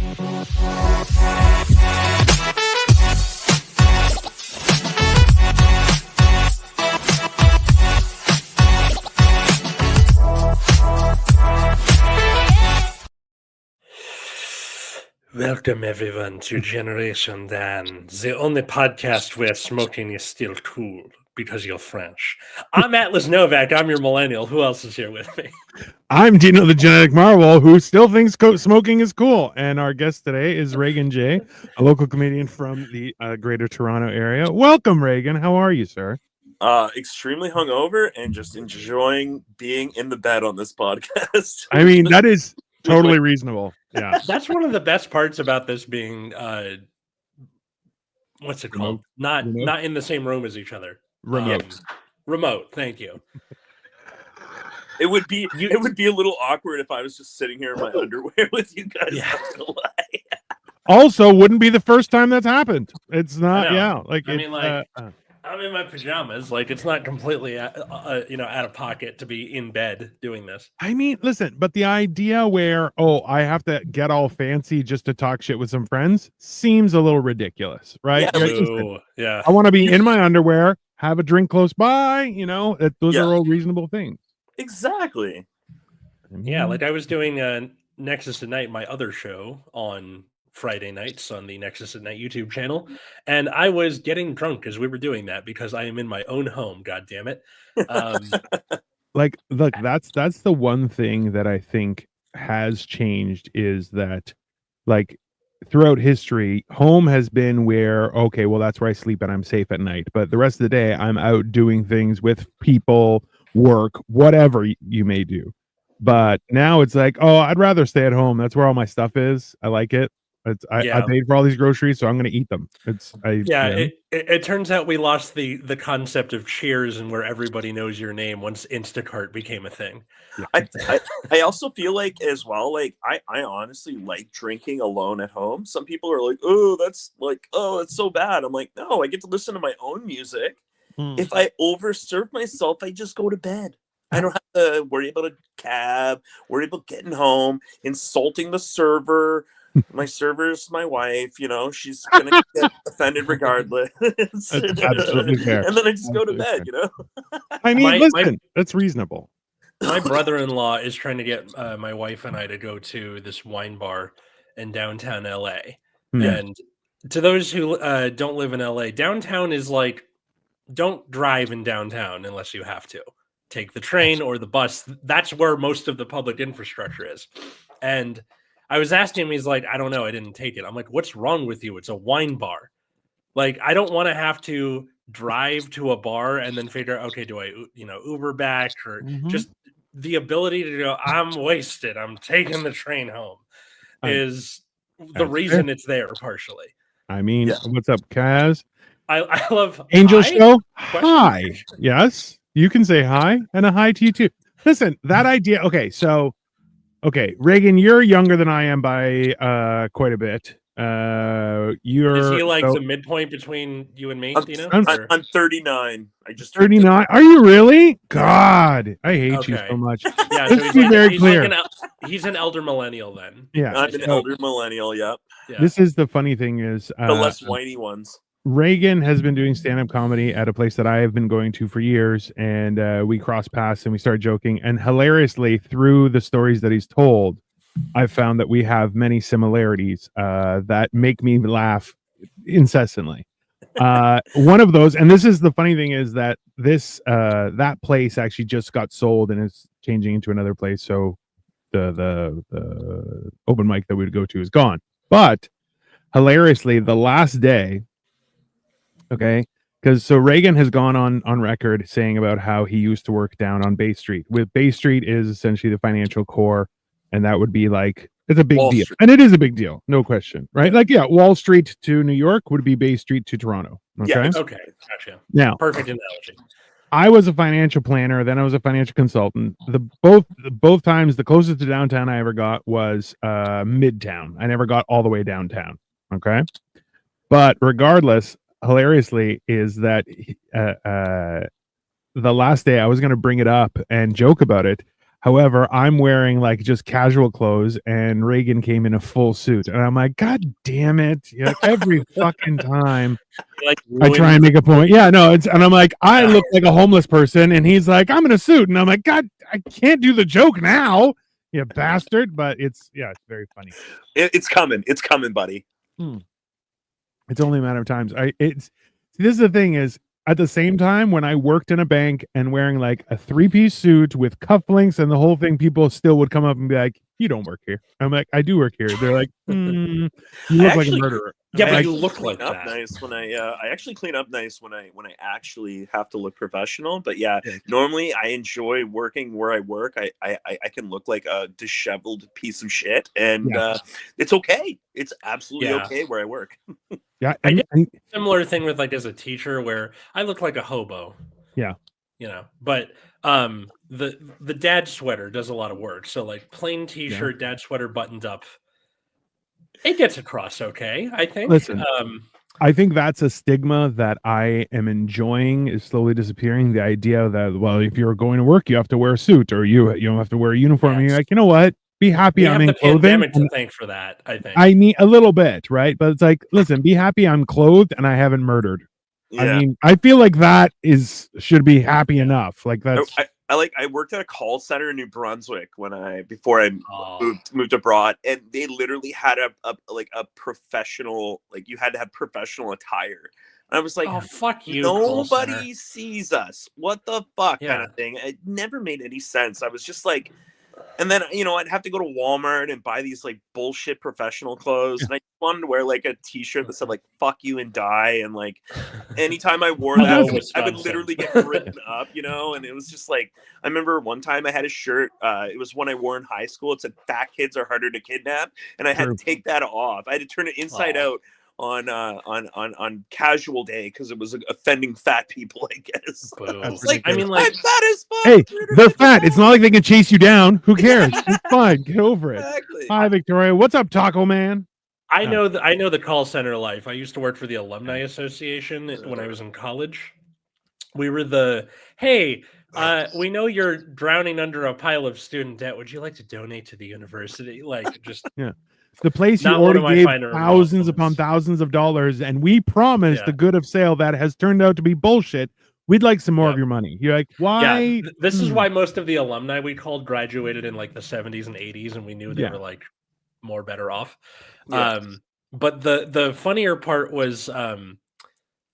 Welcome everyone to Generation Dan, the only podcast where smoking is still cool because you're French. I'm Atlas Novak. I'm your millennial. Who else is here with me? I'm Dino the Genetic Marvel, who still thinks smoking is cool. And our guest today is Reagan J., a local comedian from the greater Toronto area. Welcome, Reagan. How are you, sir? Extremely hungover and just enjoying being in the bed on this podcast. I mean, that is totally reasonable. Yeah. That's one of the best parts about this being, what's it called? Not in the same room as each other. Remote. Thank you. It would be a little awkward if I was just sitting here in my underwear with you guys. Yeah. Also, wouldn't be the first time that's happened. It's not. Yeah. Like I mean, I'm in my pajamas. Like, it's not completely, out of pocket to be in bed doing this. I mean, listen, but the idea where, I have to get all fancy just to talk shit with some friends seems a little ridiculous, right? Yeah. I want to be in my underwear, have a drink close by, those are all reasonable things. Exactly. Yeah, like I was doing Nexus at Night, my other show on Friday nights on the Nexus at Night YouTube channel, and I was getting drunk as we were doing that because I am in my own home. God damn it! Like, look, that's the one thing that I think has changed is that, like, throughout history, home has been where, okay, well, that's where I sleep and I'm safe at night, but the rest of the day I'm out doing things with people, work, whatever you may do. But now it's like, I'd rather stay at home. That's where all my stuff is. I like it. I paid for all these groceries, so I'm going to eat them. It turns out we lost the concept of Cheers and where everybody knows your name once Instacart became a thing. I also feel like as well, like I honestly like drinking alone at home. Some people are like, that's so bad. I'm like, no, I get to listen to my own music. If I overserve myself, I just go to bed. I don't have to worry about a cab, worry about getting home, insulting the server. My server's my wife, she's gonna get offended regardless. That's absolutely fair. And then I just go to bed, I mean, listen, that's reasonable. My brother-in-law is trying to get my wife and I to go to this wine bar in downtown LA. And to those who don't live in LA, downtown is like, don't drive in downtown unless you have to. Take the train or the bus. That's where most of the public infrastructure is. And I was asking him, he's like, I don't know, I didn't take it. I'm like, what's wrong with you? It's a wine bar. Like, I don't want to have to drive to a bar and then figure out, okay, do I, Uber back or just the ability to go, I'm wasted, I'm taking the train home is the reason it's there partially. I mean, what's up, Kaz? I love Angel Show. Hi. Yes, you can say hi and a hi to you too. Listen, that idea. Okay, Reagan, you're younger than I am by quite a bit. Is he like the midpoint between you and me? I'm 39. I just 39. Are you really? God, I hate you so much. Yeah, let's be very clear. He's an elder millennial then. Yeah, I'm an elder millennial. Yep. Yeah. This is the funny thing is the less whiny ones. Reagan has been doing stand-up comedy at a place that I have been going to for years, and we cross paths and we start joking. And hilariously, through the stories that he's told, I've found that we have many similarities that make me laugh incessantly. One of those, and this is the funny thing, is that that place actually just got sold and is changing into another place. So the open mic that we would go to is gone. But hilariously, the last day. Okay, because Reagan has gone on record saying about how he used to work down on Bay Street. With Bay Street is essentially the financial core, and that would be like, it's a big deal. And it is a big deal, no question, right? Like, Wall Street to New York would be Bay Street to Toronto. Okay, okay, gotcha. Now, perfect analogy. I was a financial planner, then I was a financial consultant. Both times, the closest to downtown I ever got was Midtown. I never got all the way downtown. Okay, but regardless, hilariously, is that the last day I was going to bring it up and joke about it, However, I'm wearing like just casual clothes, and Reagan came in a full suit, and I'm like, God damn it! Like every fucking time Like I try and make a point. Yeah, no, and I'm like, I look like a homeless person, and he's like, I'm in a suit, and I'm like, God, I can't do the joke now, you bastard. But it's very funny. It's coming, buddy. It's only a matter of times. This is the thing is, at the same time, when I worked in a bank and wearing like a 3-piece suit with cufflinks and the whole thing, people still would come up and be like, "You don't work here." I'm like, "I do work here." They're like, "You look like a murderer." Yeah, but like, you look like up that. nice when I actually clean up nice when I actually have to look professional. But yeah, normally I enjoy working where I work. I can look like a disheveled piece of shit, and it's okay. It's absolutely okay where I work. Yeah, I did a similar thing with like as a teacher where I look like a hobo. Yeah, you know, but the dad sweater does a lot of work. So like plain t-shirt, dad sweater buttoned up. It gets across okay, I think. Listen, I think that's a stigma that I am enjoying is slowly disappearing. The idea that, well, if you're going to work, you have to wear a suit, or you don't have to wear a uniform. And you're like, you know what? Be happy I'm in clothing. Pandemic to thank for that, I think. I need a little bit, right? But it's like, listen, be happy I'm clothed and I haven't murdered. Yeah. I mean, I feel like that should be happy enough. Like that's. I worked at a call center in New Brunswick before I moved abroad, and they literally had a professional, like you had to have professional attire. And I was like, oh fuck you! Nobody sees us. What the fuck kind of thing. It never made any sense. I was just like, and then I'd have to go to Walmart and buy these like bullshit professional clothes, and I wanted to wear like a t-shirt that said like "fuck you" and die, and like anytime I wore that, I would literally get written up, and it was just like, I remember one time I had a shirt, it was one I wore in high school. It said "fat kids are harder to kidnap," and I had to take that off. I had to turn it inside out on casual day because it was offending fat people, I guess. Like, I mean, like, I'm fat as fuck. Hey, they're fat. It's not like they can chase you down. Who cares? It's fine. Get over it. Exactly. Hi, Victoria. What's up, Taco Man? I know the call center life. I used to work for the Alumni Association when I was in college. We were hey, we know you're drowning under a pile of student debt. Would you like to donate to the university? Like, just the place you already gave thousands upon thousands of dollars, and we promised the good of sale that has turned out to be bullshit. We'd like some more of your money. You're like, why? Yeah, this is why most of the alumni we called graduated in like the 70s and 80s, and we knew they were like more better off. Yeah. But the funnier part was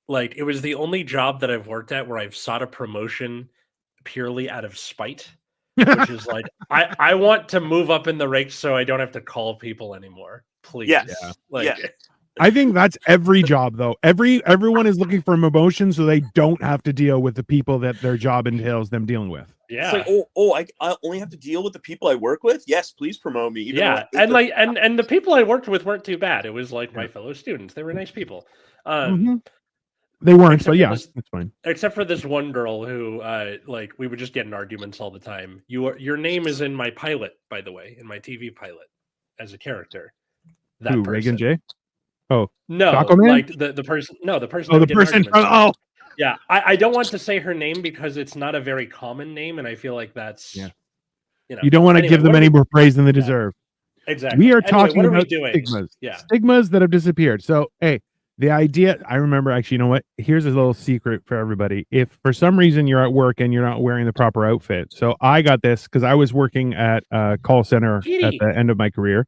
like it was the only job that I've worked at where I've sought a promotion purely out of spite. Which is like, I want to move up in the ranks so I don't have to call people anymore. Please. I think that's every job though. Everyone is looking for promotion so they don't have to deal with the people that their job entails them dealing with. Yeah. It's like, I only have to deal with the people I work with. Yes, please promote me. And the people I worked with weren't too bad. It was like my fellow students. They were nice people. They weren't, but yeah, that's fine. Except for this one girl who, like, we would just get in arguments all the time. Your name is in my pilot, by the way, in my TV pilot, as a character. That person. Reagan J? Oh no, like the person. No, the person. Oh, the person. Yeah, I don't want to say her name because it's not a very common name, and I feel like that's you don't want to give them any more praise than they deserve. Exactly. We are talking about stigmas. Yeah, stigmas that have disappeared. So hey. The idea, I remember actually, you know what? Here's a little secret for everybody. If for some reason you're at work and you're not wearing the proper outfit. So I got this because I was working at a call center at the end of my career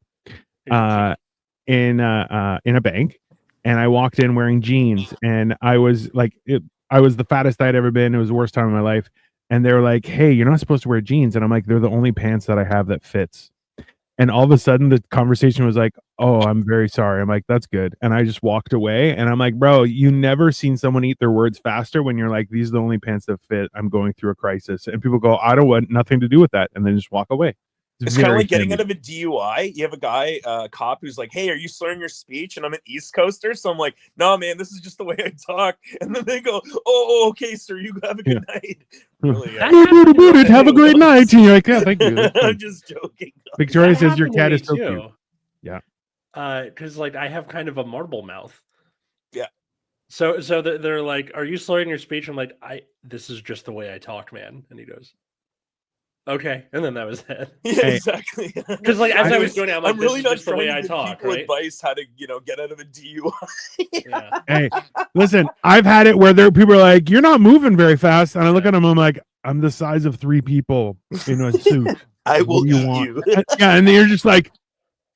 in a bank. And I walked in wearing jeans and I was like, I was the fattest I'd ever been. It was the worst time of my life. And they were like, hey, you're not supposed to wear jeans. And I'm like, they're the only pants that I have that fits. And all of a sudden the conversation was like, oh, I'm very sorry. I'm like, that's good. And I just walked away and I'm like, bro, you never seen someone eat their words faster when you're like, these are the only pants that fit. I'm going through a crisis. And people go, I don't want nothing to do with that. And then just walk away. It's kind of like getting out of a DUI. You have a guy, cop who's like, hey, are you slurring your speech? And I'm an East Coaster. So I'm like, no, man, this is just the way I talk. And then they go, oh okay, sir, you have a good night. Really, have a great night. And you're like, yeah, thank you. I'm just joking. Victoria says your cat is so cute. Yeah. Because like I have kind of a marble mouth. Yeah. So they're like, are you slurring your speech? I'm like, this is just the way I talk, man. And he goes, Okay, and then that was it. Yeah, Hey. exactly. Because like as I was doing it, I'm like, I'm really this not is just the trying way to I give talk, people right? advice how to, get out of a DUI. Yeah. Hey, listen, I've had it where people are like, "You're not moving very fast," and I look at them, I'm like, "I'm the size of 3 people in a suit. I What will do you eat want?" you. Yeah, and then you're just like,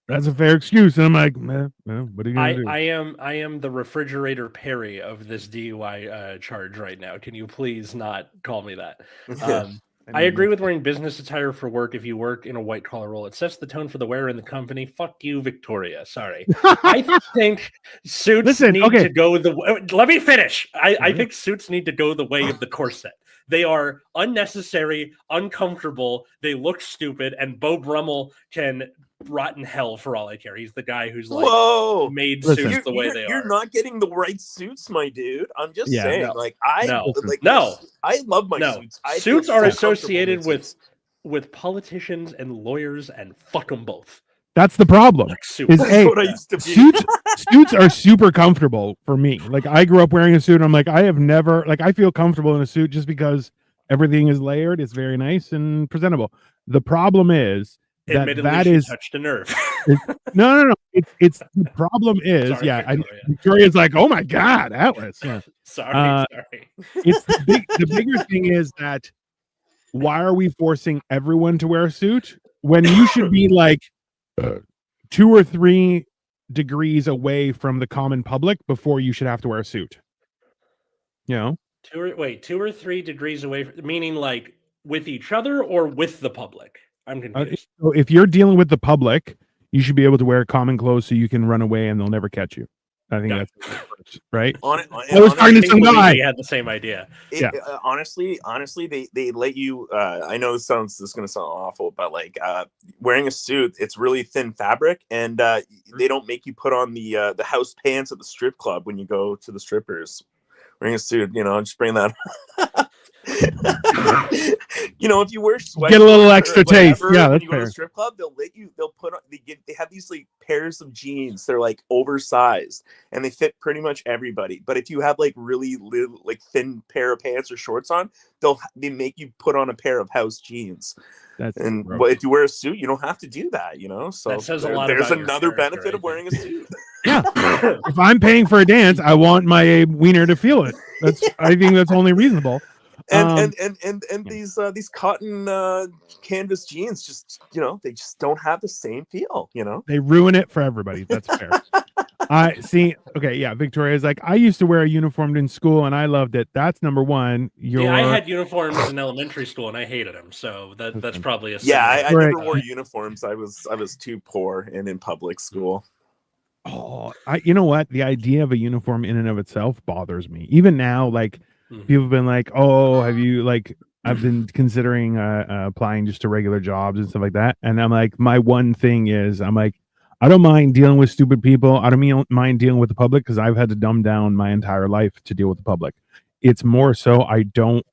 "That's a fair excuse," and I'm like, well, "What are you gonna do?" I am the refrigerator Perry of this DUI charge right now. Can you please not call me that? I agree with wearing business attire for work if you work in a white collar role. It sets the tone for the wearer in the company. Fuck you, Victoria. Sorry. I think suits need to go let me finish. I think suits need to go the way of the corset. They are unnecessary, uncomfortable. They look stupid, and Beau Brummel can rot in hell for all I care. He's the guy who's like Whoa, made Listen. suits the way they you're are. not getting the right suits, my dude. I'm just saying, No. like I No. like No. I love my No, suits. I suits feel are so associated comfortable in suits. with politicians and lawyers, and fuck them both. That's the problem. Like suits. Is That's what I used to be. suits are super comfortable for me. Like I grew up wearing a suit. I'm like, I have never I feel comfortable in a suit just because everything is layered. It's very nice and presentable. The problem is Admittedly, that she is touched a nerve. no. It's the problem is Sorry, Victoria. Victoria's like, oh my god, Atlas. Yeah. Sorry. It's the bigger thing is that why are we forcing everyone to wear a suit when you should be like 2 or 3 degrees away from the common public before you should have to wear a suit? You know? 2 or 3 degrees away, meaning like with each other or with the public? I'm confused. So if you're dealing with the public, you should be able to wear common clothes so you can run away and they'll never catch you. I think that's right. I was talking to some guy. He had the same idea. Honestly, they let you. I know this is going to sound awful, but like wearing a suit, it's really thin fabric, and they don't make you put on the house pants at the strip club when you go to the strippers. Wearing a suit, just bring that. If you wear sweat, get a little extra taste. Yeah, when that's you go to fair. the strip club, they'll put on, they have these like pairs of jeans. They're like oversized and they fit pretty much everybody. But if you have like really little, like thin pair of pants or shorts on, they make you put on a pair of house jeans. But if you wear a suit, you don't have to do that. So that says a lot there's about another benefit of wearing a suit. Yeah, if I'm paying for a dance, I want my wiener to feel it. I think that's only reasonable. And these cotton canvas jeans just they just don't have the same feel. They ruin it for everybody. That's fair. I see. Okay, yeah. Victoria's like, I used to wear a uniform in school and I loved it. That's number one. I had uniforms in elementary school and I hated them. So that's probably a I never wore uniforms. I was too poor and in public school. Oh, you know what? The idea of a uniform in and of itself bothers me. Even now, like people have been like, oh, have you like, I've been considering applying just to regular jobs and stuff like that. And I'm like, my one thing is I'm like, I don't mind dealing with stupid people. I don't mind dealing with the public because I've had to dumb down my entire life to deal with the public. It's more so I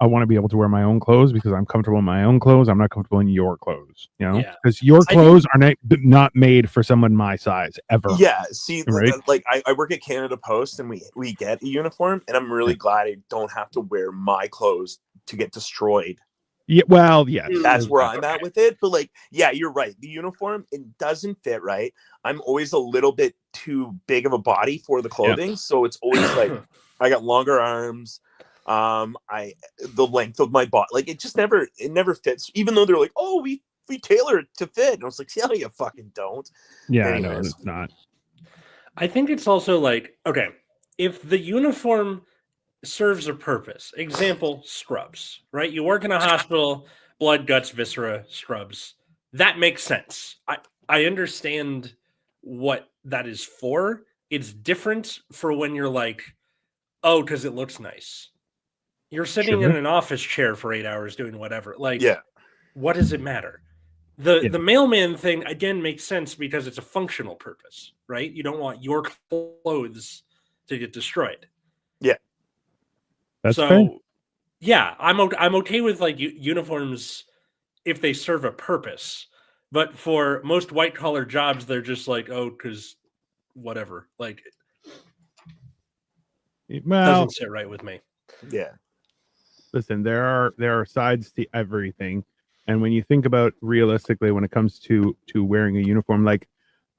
want to be able to wear my own clothes because I'm comfortable in my own clothes. I'm not comfortable in your clothes, because your clothes are not made for someone my size ever. Yeah. See, right? Like I work at Canada Post and we get a uniform and I'm really glad I don't have to wear my clothes to get destroyed. Yeah. Well, yeah, that's where I'm at with it. But like, yeah, you're right. The uniform, it doesn't fit right. I'm always a little bit too big of a body for the clothing. So it's always like I got longer arms. The length of my body, like it never fits, even though they're like, oh, we tailor it to fit, and I was like, yeah, you fucking don't. Yeah. Anyways. No, it's not. I think it's also like, okay, if the uniform serves a purpose, example, scrubs, right? You work in a hospital, blood, guts, viscera, scrubs, that makes sense. I understand what that is for. It's different for when you're like, oh, because it looks nice. You're sitting in an office chair for 8 hours doing whatever. Like, what does it matter? The mailman thing, again, makes sense because it's a functional purpose, right? You don't want your clothes to get destroyed. Yeah. That's fair. Yeah, I'm okay with like uniforms if they serve a purpose. But for most white-collar jobs, they're just like, oh, because whatever. Like, doesn't sit right with me. Yeah. Listen, there are sides to everything. And when you think about realistically, when it comes to wearing a uniform, like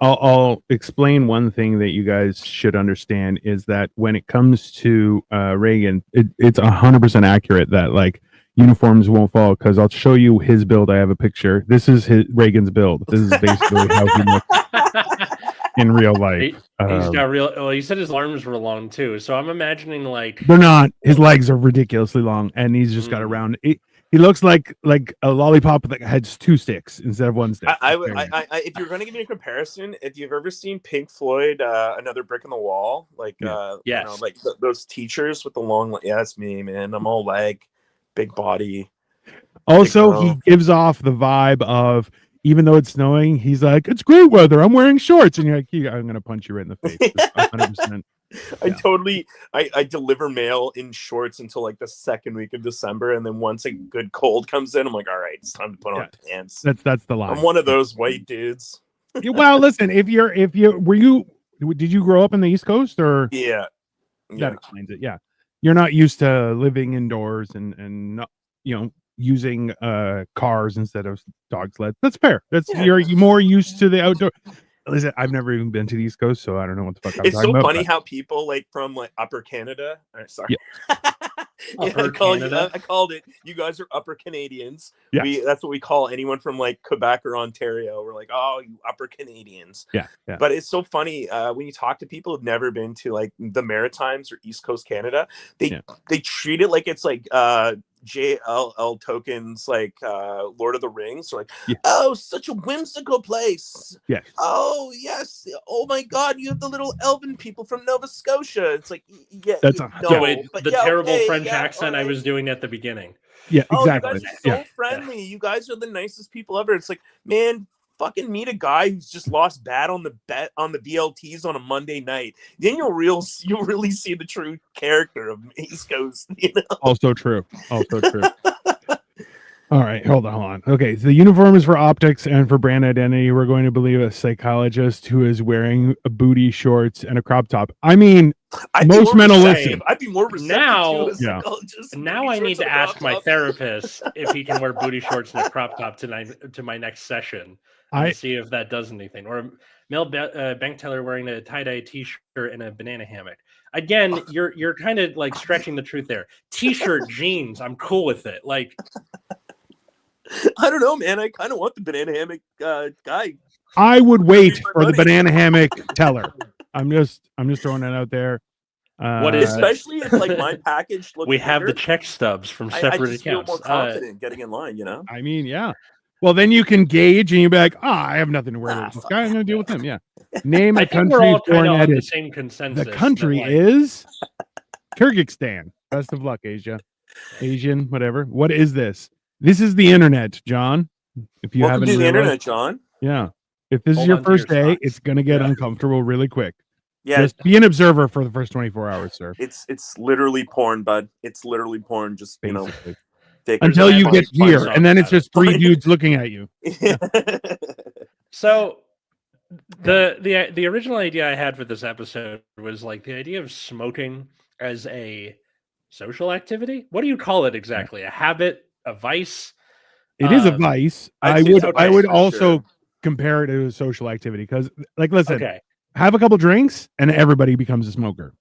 I'll explain one thing that you guys should understand is that when it comes to Reagan, it's 100% accurate that like uniforms won't fall, because I'll show you his build. I have a picture. This is Reagan's build. This is basically how he looks in real life. He's got real. Well, you said his arms were long too, so I'm imagining like they're not. His legs are ridiculously long, and he's just got a round. He looks like a lollipop that has two sticks instead of one stick. If you're going to give me a comparison, if you've ever seen Pink Floyd, Another Brick in the Wall, like yes, you know, like those teachers with the long, yeah, that's me, man. I'm all leg, big body. Also, he gives off the vibe of, even though it's snowing, he's like, it's great weather, I'm wearing shorts, and you're like, I'm going to punch you right in the face. 100%. I deliver mail in shorts until like the second week of December, and then once a good cold comes in, I'm like, all right, it's time to put on pants. That's the line. I'm one of those white dudes. Well, listen, did you grow up in the East Coast, or that explains it? Yeah, you're not used to living indoors and not, using cars instead of dog sleds. That's fair. You're more used to the outdoor. Listen, I've never even been to the East Coast, so I don't know what the fuck I'm It's talking so about. funny how people like from like Upper Canada. Sorry. Upper Canada. I called it. You guys are Upper Canadians. Yeah. That's what we call anyone from like Quebec or Ontario. We're like, oh, you Upper Canadians. Yeah. But it's so funny when you talk to people who've never been to like the Maritimes or East Coast Canada. They treat it like it's like J.L.L. Tolkien's like Lord of the Rings. So like, oh, such a whimsical place. Yes. Oh yes. Oh my God, you have the little elven people from Nova Scotia. It's like, that's the terrible French accent I was doing at the beginning. Yeah, exactly. You guys are so friendly. You guys are the nicest people ever. It's like, man, fucking meet a guy who's just lost bad on the VLTs on a Monday night. Then you'll really see the true character of East Coast. Also true. All right, hold on. Okay, so the uniform is for optics and for brand identity. We're going to believe a psychologist who is wearing booty shorts and a crop top. I mean, most men will listen. I'd be more receptive to a psychologist. Now I need to ask my therapist if he can wear booty shorts and a crop top to my next session and see if that does anything. Or male bank teller wearing a tie-dye t-shirt and a banana hammock. Again, you're kind of like stretching the truth there. T-shirt, jeans, I'm cool with it. Like, I don't know, man. I kind of want the banana hammock guy. I would wait for the banana hammock teller. I'm just throwing that out there. Especially if like my package looks. We have the check stubs from separate I just accounts. Feel more confident getting in line. I mean, yeah. Well, then you can gauge and you'll be like, I have nothing to worry with this guy. I'm going to deal with him. Yeah. Name a country. We're all kind of on the same consensus. The country is Kyrgyzstan. Best of luck, Asian, whatever. What is this? This is the internet, John. If you haven't, the internet, John. Yeah. If this is your first day, it's going to get uncomfortable really quick. Yeah. Just be an observer for the first 24 hours, sir. It's literally porn, bud. It's literally porn. Just basically. Until you get here, and then it's just three dudes looking at you. So the original idea I had for this episode was like the idea of smoking as a social activity. What do you call it exactly? A habit, a vice? It is a vice. I would also compare it to a social activity, because like, listen, have a couple drinks and everybody becomes a smoker.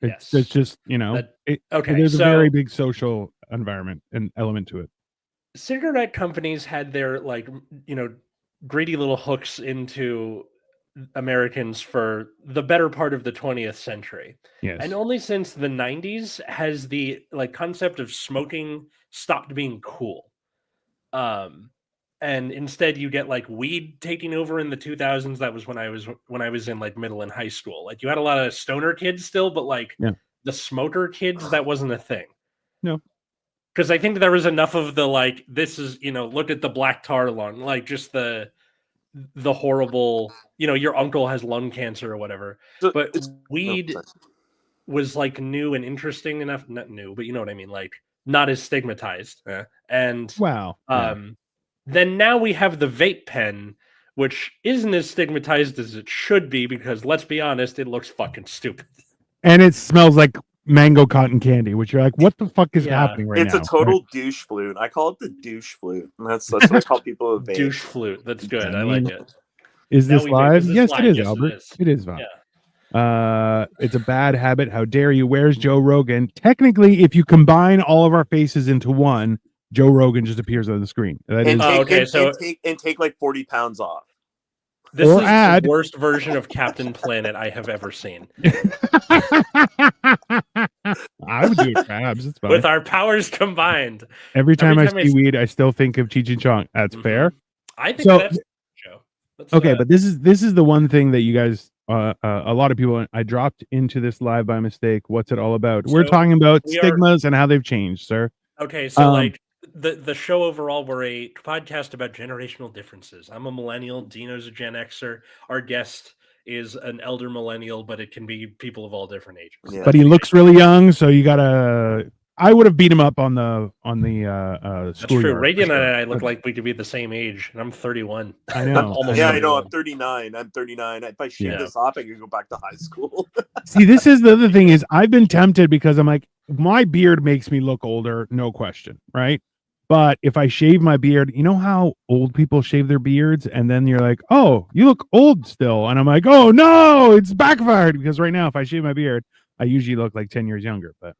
It's just, it is a very big social environment and element to it. Cigarette companies had their greedy little hooks into Americans for the better part of the 20th century. Yes. And only since the 90s has the concept of smoking stopped being cool. And instead you get weed taking over in the 2000s. That was when I was in middle and high school. Like, you had a lot of stoner kids still, but the smoker kids, that wasn't a thing. No. Because I think there was enough of the this is, look at the black tar lung, just the horrible, your uncle has lung cancer or whatever. But weed was new and interesting enough, not new, but you know what I mean, not as stigmatized. And wow. Then now we have the vape pen, which isn't as stigmatized as it should be, because let's be honest, it looks fucking stupid. And it smells like mango cotton candy, which you're like, what the fuck is happening right now? It's a total douche flute. I call it the douche flute. And that's what I call people with vape. Douche flute. That's good. I like it. Is Now this we live? vape. Is this Yes, live? it is, Yes, Albert. it is. It is live. Yeah. It's a bad habit. How dare you? Where's Joe Rogan? Technically, if you combine all of our faces into one, Joe Rogan just appears on the screen. That And is, take like 40 pounds off. This Or is add- the worst version of Captain Planet I have ever seen. I would do it for abs. It's fine. With our powers combined. Every time I see weed, I still think of Cheech and Chong. That's fair. I think that's Joe. Okay, but this is the one thing that you guys, a lot of people, I dropped into this live by mistake. What's it all about? We're talking about stigmas and how they've changed, sir. Okay, so like the show overall, we're a podcast about generational differences. I'm a millennial. Dino's a Gen Xer. Our guest is an elder millennial, but it can be people of all different ages. Yeah. But he looks really young, so you gotta. I would have beat him up on the That's school. true. Reagan and I look like we could be the same age, and I'm 31. I know. I know. I'm 39. If I shave this off, I could go back to high school. See, this is the other thing is I've been tempted because I'm like, my beard makes me look older, no question, right? But if I shave my beard, you know how old people shave their beards, and then you're like, oh, you look old still, and I'm like, oh no, it's backfired because right now if I shave my beard, I usually look like 10 years younger, but.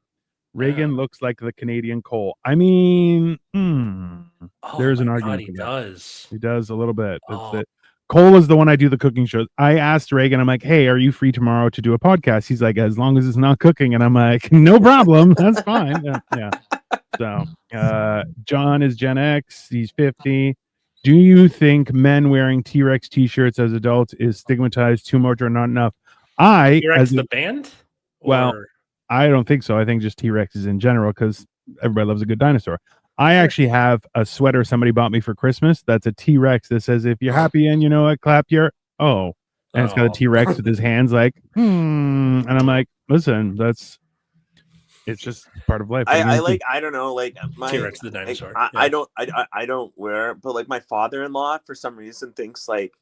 Reagan looks like the Canadian Cole. I mean, there's an argument. He does. He does a little bit. Cole is the one I do the cooking shows. I asked Reagan, I'm like, hey, are you free tomorrow to do a podcast? He's like, as long as it's not cooking. And I'm like, no problem. That's fine. Yeah. So John is Gen X. He's 50. Do you think men wearing T-Rex t-shirts as adults is stigmatized too much or not enough? T-Rex the band? Well, I don't think so. I think just T-Rexes in general because everybody loves a good dinosaur. I actually have a sweater somebody bought me for Christmas. That's a T-Rex that says, if you're happy and you know what, clap your and it's got a T-Rex with his hands like, and I'm like, listen, it's just part of life. I don't know, like my T-Rex the dinosaur. I don't wear, but like my father-in-law for some reason thinks like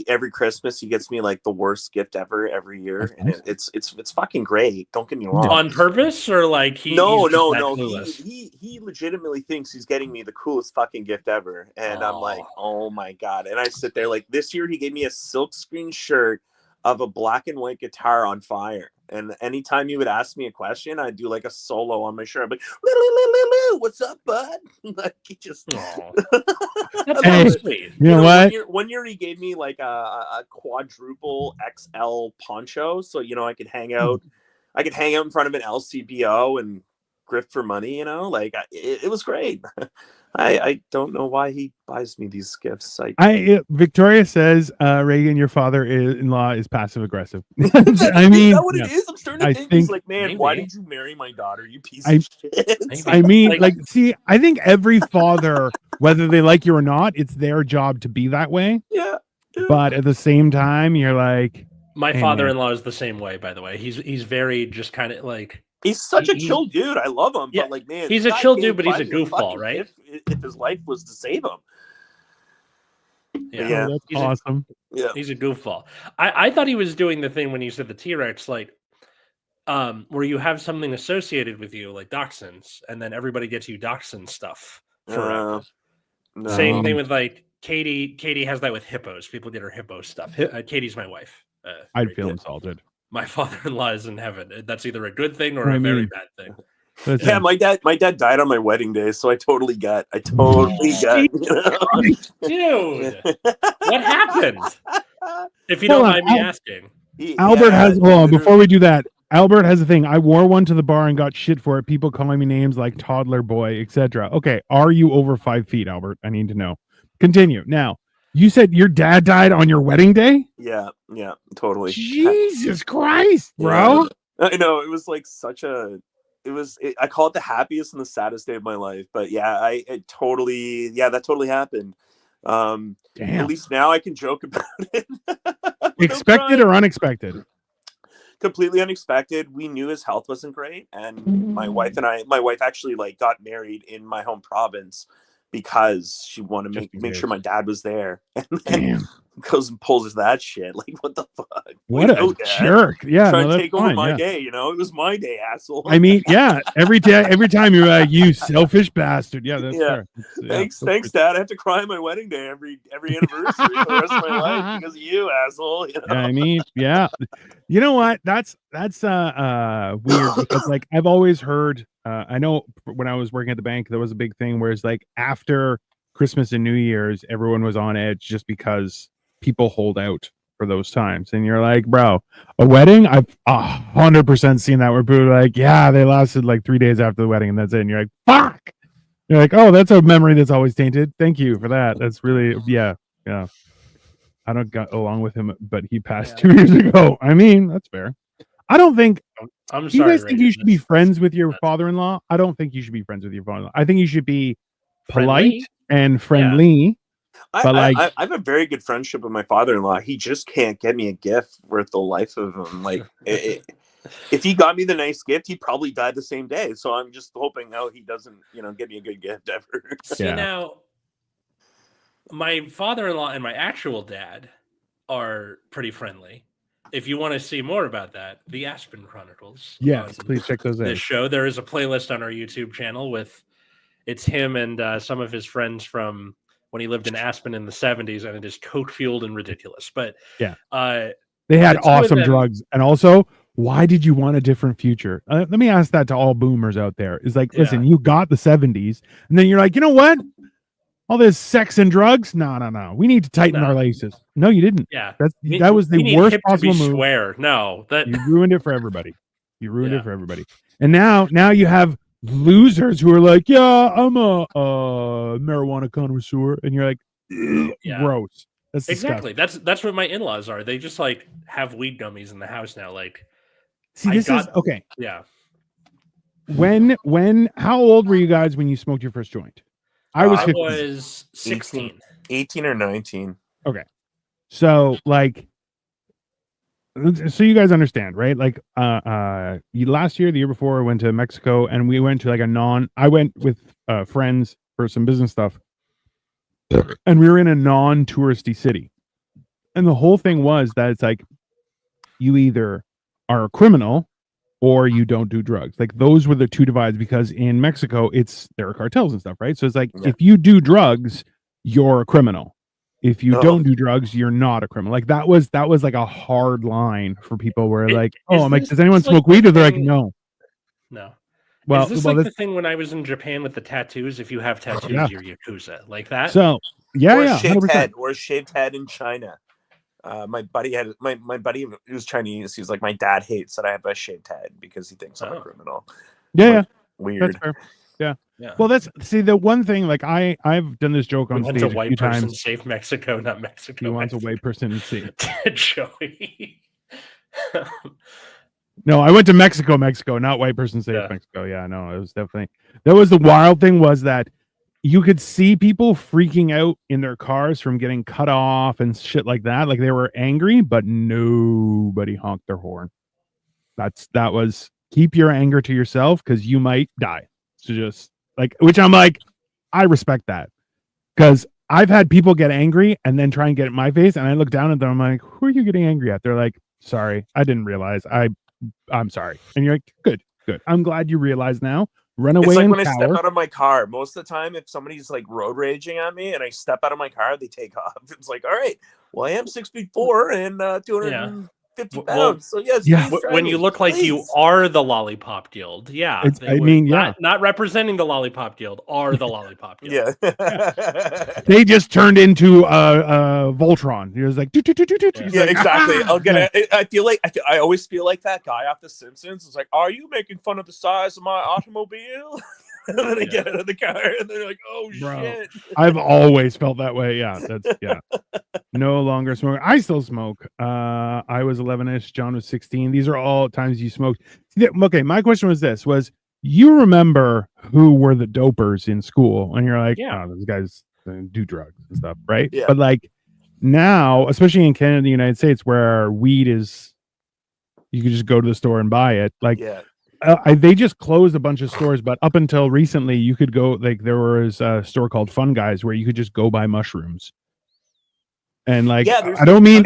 every Christmas he gets me like the worst gift ever every year, and it's fucking great. Don't get me wrong. On purpose or like no. He legitimately thinks he's getting me the coolest fucking gift ever, and I'm like, oh my god! And I sit there like this year he gave me a silkscreen shirt of a black and white guitar on fire. And anytime he would ask me a question, I'd do like a solo on my shirt. I'd be like, what's up, bud? Like he just that's sweet. You know what? One year he gave me like a quadruple XL poncho, so I could hang out. I could hang out in front of an LCBO and grift for money. Like it was great. I don't know why he buys me these gifts. Victoria says, Reagan, your father-in-law is passive aggressive. I mean, is that what it is? I'm starting to think he's like, man, why did you marry my daughter? You piece of shit. I mean, see, I think every father, whether they like you or not, it's their job to be that way. Yeah. But at the same time, you're like, my father-in-law is the same way. By the way, he's very just kind of like. He's such a chill dude. I love him. But like, man, he's a chill dude, but he's a goofball, right? If his life was to save him. Yeah, that's awesome. He's a goofball. I thought he was doing the thing when you said the T-Rex, like, where you have something associated with you, like dachshunds, and then everybody gets you dachshund stuff. No. Same thing with like Katie. Katie has that with hippos. People get her hippo stuff. Katie's my wife. I'd feel insulted. My father-in-law is in heaven. That's either a good thing or a very bad thing. Yeah, my dad died on my wedding day, so I totally got. Dude, what happened? If you don't mind me asking, Albert has. Well, before we do that, Albert has a thing. I wore one to the bar and got shit for it. People calling me names like toddler boy, etc. Okay, are you over 5 feet, Albert? I need to know. Continue now. You said your dad died on your wedding day? Yeah, totally. Jesus Christ, bro. Yeah. I know, it was like I call it the happiest and the saddest day of my life. But yeah, that totally happened. Damn. At least now I can joke about it. Expected or unexpected? Completely unexpected. We knew his health wasn't great. And my wife actually like got married in my home province because she wanted to make sure my dad was there. And goes and pulls that shit. Like, what the fuck? What a jerk! Yeah, trying no, to take over my yeah. day. You know, it was my day, asshole. I mean, yeah. Every time you're like, you selfish bastard. Yeah, that's fair. Thanks, Dad. I have to cry on my wedding day every anniversary for the rest of my life because of you, asshole. You know? I mean, yeah. You know what? That's weird because like I've always heard. I know when I was working at the bank, there was a big thing where it's like after Christmas and New Year's, everyone was on edge just because people hold out for those times. And you're like, bro, a wedding? I've 100% seen that where people are like, yeah, they lasted like 3 days after the wedding and that's it. And you're like, fuck. You're like, oh, that's a memory that's always tainted. Thank you for that. That's really, yeah. I don't get along with him, but he passed 2 years ago. I mean, that's fair. I don't think. I'm sorry. Do you guys think you should be friends with your father-in-law? I don't think you should be friends with your father-in-law. I think you should be polite and friendly. I have a very good friendship with my father-in-law. He just can't get me a gift worth the life of him. Like, if he got me the nice gift, he'd probably die the same day. So I'm just hoping now he doesn't, get me a good gift ever. See, now, my father-in-law and my actual dad are pretty friendly. If you want to see more about that, the Aspen Chronicles. Yes, please check those out. This show, there is a playlist on our YouTube channel with it's him and some of his friends from when he lived in Aspen in the 70s, and it is coke-fueled and ridiculous. But they had awesome drugs. And also, why did you want a different future? Let me ask that to all boomers out there. Is like, listen, you got the 70s, and then you're like, you know what? All this sex and drugs? No. We need to tighten our laces. No, you didn't. Yeah. That was the worst possible move. Swear. No. You ruined it for everybody. And now you have losers who are like, yeah, I'm a marijuana connoisseur. And you're like, gross. That's exactly. That's what my in-laws are. They just like have weed gummies in the house now. Like, see, this is okay. Yeah. How old were you guys when you smoked your first joint? I was 16. 18 or 19. Okay. So like, so you guys understand, right? Like, last year, the year before, I went to Mexico and we went to like I went with friends for some business stuff and we were in a non-touristy city. And the whole thing was that it's like, you either are a criminal or you don't do drugs. Like those were the two divides because in Mexico, there are cartels and stuff, right? So it's like, if you do drugs, you're a criminal. If you don't do drugs, you're not a criminal. Like that was like a hard line for people where like, I'm like, does anyone smoke weed? Or they're like, no. Well, is this like the thing when I was in Japan with the tattoos? If you have tattoos, you're Yakuza. Like that? So, or shaved head in China. My buddy had my buddy who's Chinese. He's like, my dad hates that I have a shaved head because he thinks I'm a criminal. Weird. That's fair. Yeah. Well, the one thing, like I've done this joke on stage a few times. Save Mexico, not Mexico. He wants a white person to see. Joey. No, I went to Mexico, not white person save Mexico. Yeah, no, it was definitely. That was the wild thing was that you could see people freaking out in their cars from getting cut off and shit like that. Like they were angry, but nobody honked their horn. That was keep your anger to yourself because you might die. So just like, which I'm like, I respect that because I've had people get angry and then try and get in my face, and I look down at them. I'm like, who are you getting angry at? They're like, sorry, I didn't realize. I'm sorry. And you're like, good. I'm glad you realize now. Run away. It's like when I step out of my car. Most of the time, if somebody's like road raging on me and I step out of my car, they take off. It's like, all right, well, I am 6'4" and 250 pounds. So yes, when you look like you are the Lollipop Guild, not representing the Lollipop Guild, are the Lollipop Guild. Yeah, they just turned into Voltron. He was like, exactly. I'll get it. I feel like I always feel like that guy off The Simpsons. It's like, are you making fun of the size of my automobile? And then they get out of the car and they're like, oh, shit. I've always felt that way. Yeah, no longer smoking. I still smoke. I was 11ish. John was 16. These are all times you smoked. Okay, my question was this: you remember who were the dopers in school? And you're like, those guys do drugs and stuff, right? Yeah. But like now, especially in Canada and the United States, where weed is, you can just go to the store and buy it. Like, they just closed a bunch of stores, but up until recently, you could go. Like there was a store called Fun Guys where you could just go buy mushrooms. And like, Yeah, I don't mean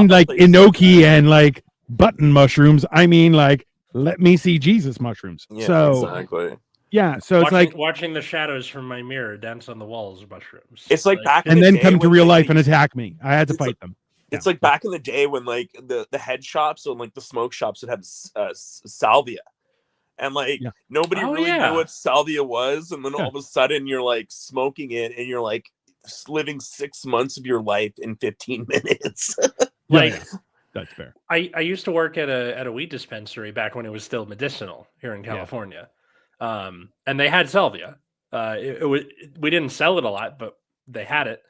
like places enoki and like button mushrooms. I mean like, let me see Jesus mushrooms. Yeah, So exactly. yeah, so it's like watching the shadows from my mirror dance on the walls of mushrooms. It's like back in and the then day come to when, real like, life and attack me. I had to fight them. It's like back in the day when like the head shops and like the smoke shops would have salvia, and like nobody knew what salvia was, and then all of a sudden you're like smoking it, and you're like living 6 months of your life in 15 minutes. That's fair. I used to work at a weed dispensary back when it was still medicinal here in California, and they had salvia. We didn't sell it a lot, but they had it.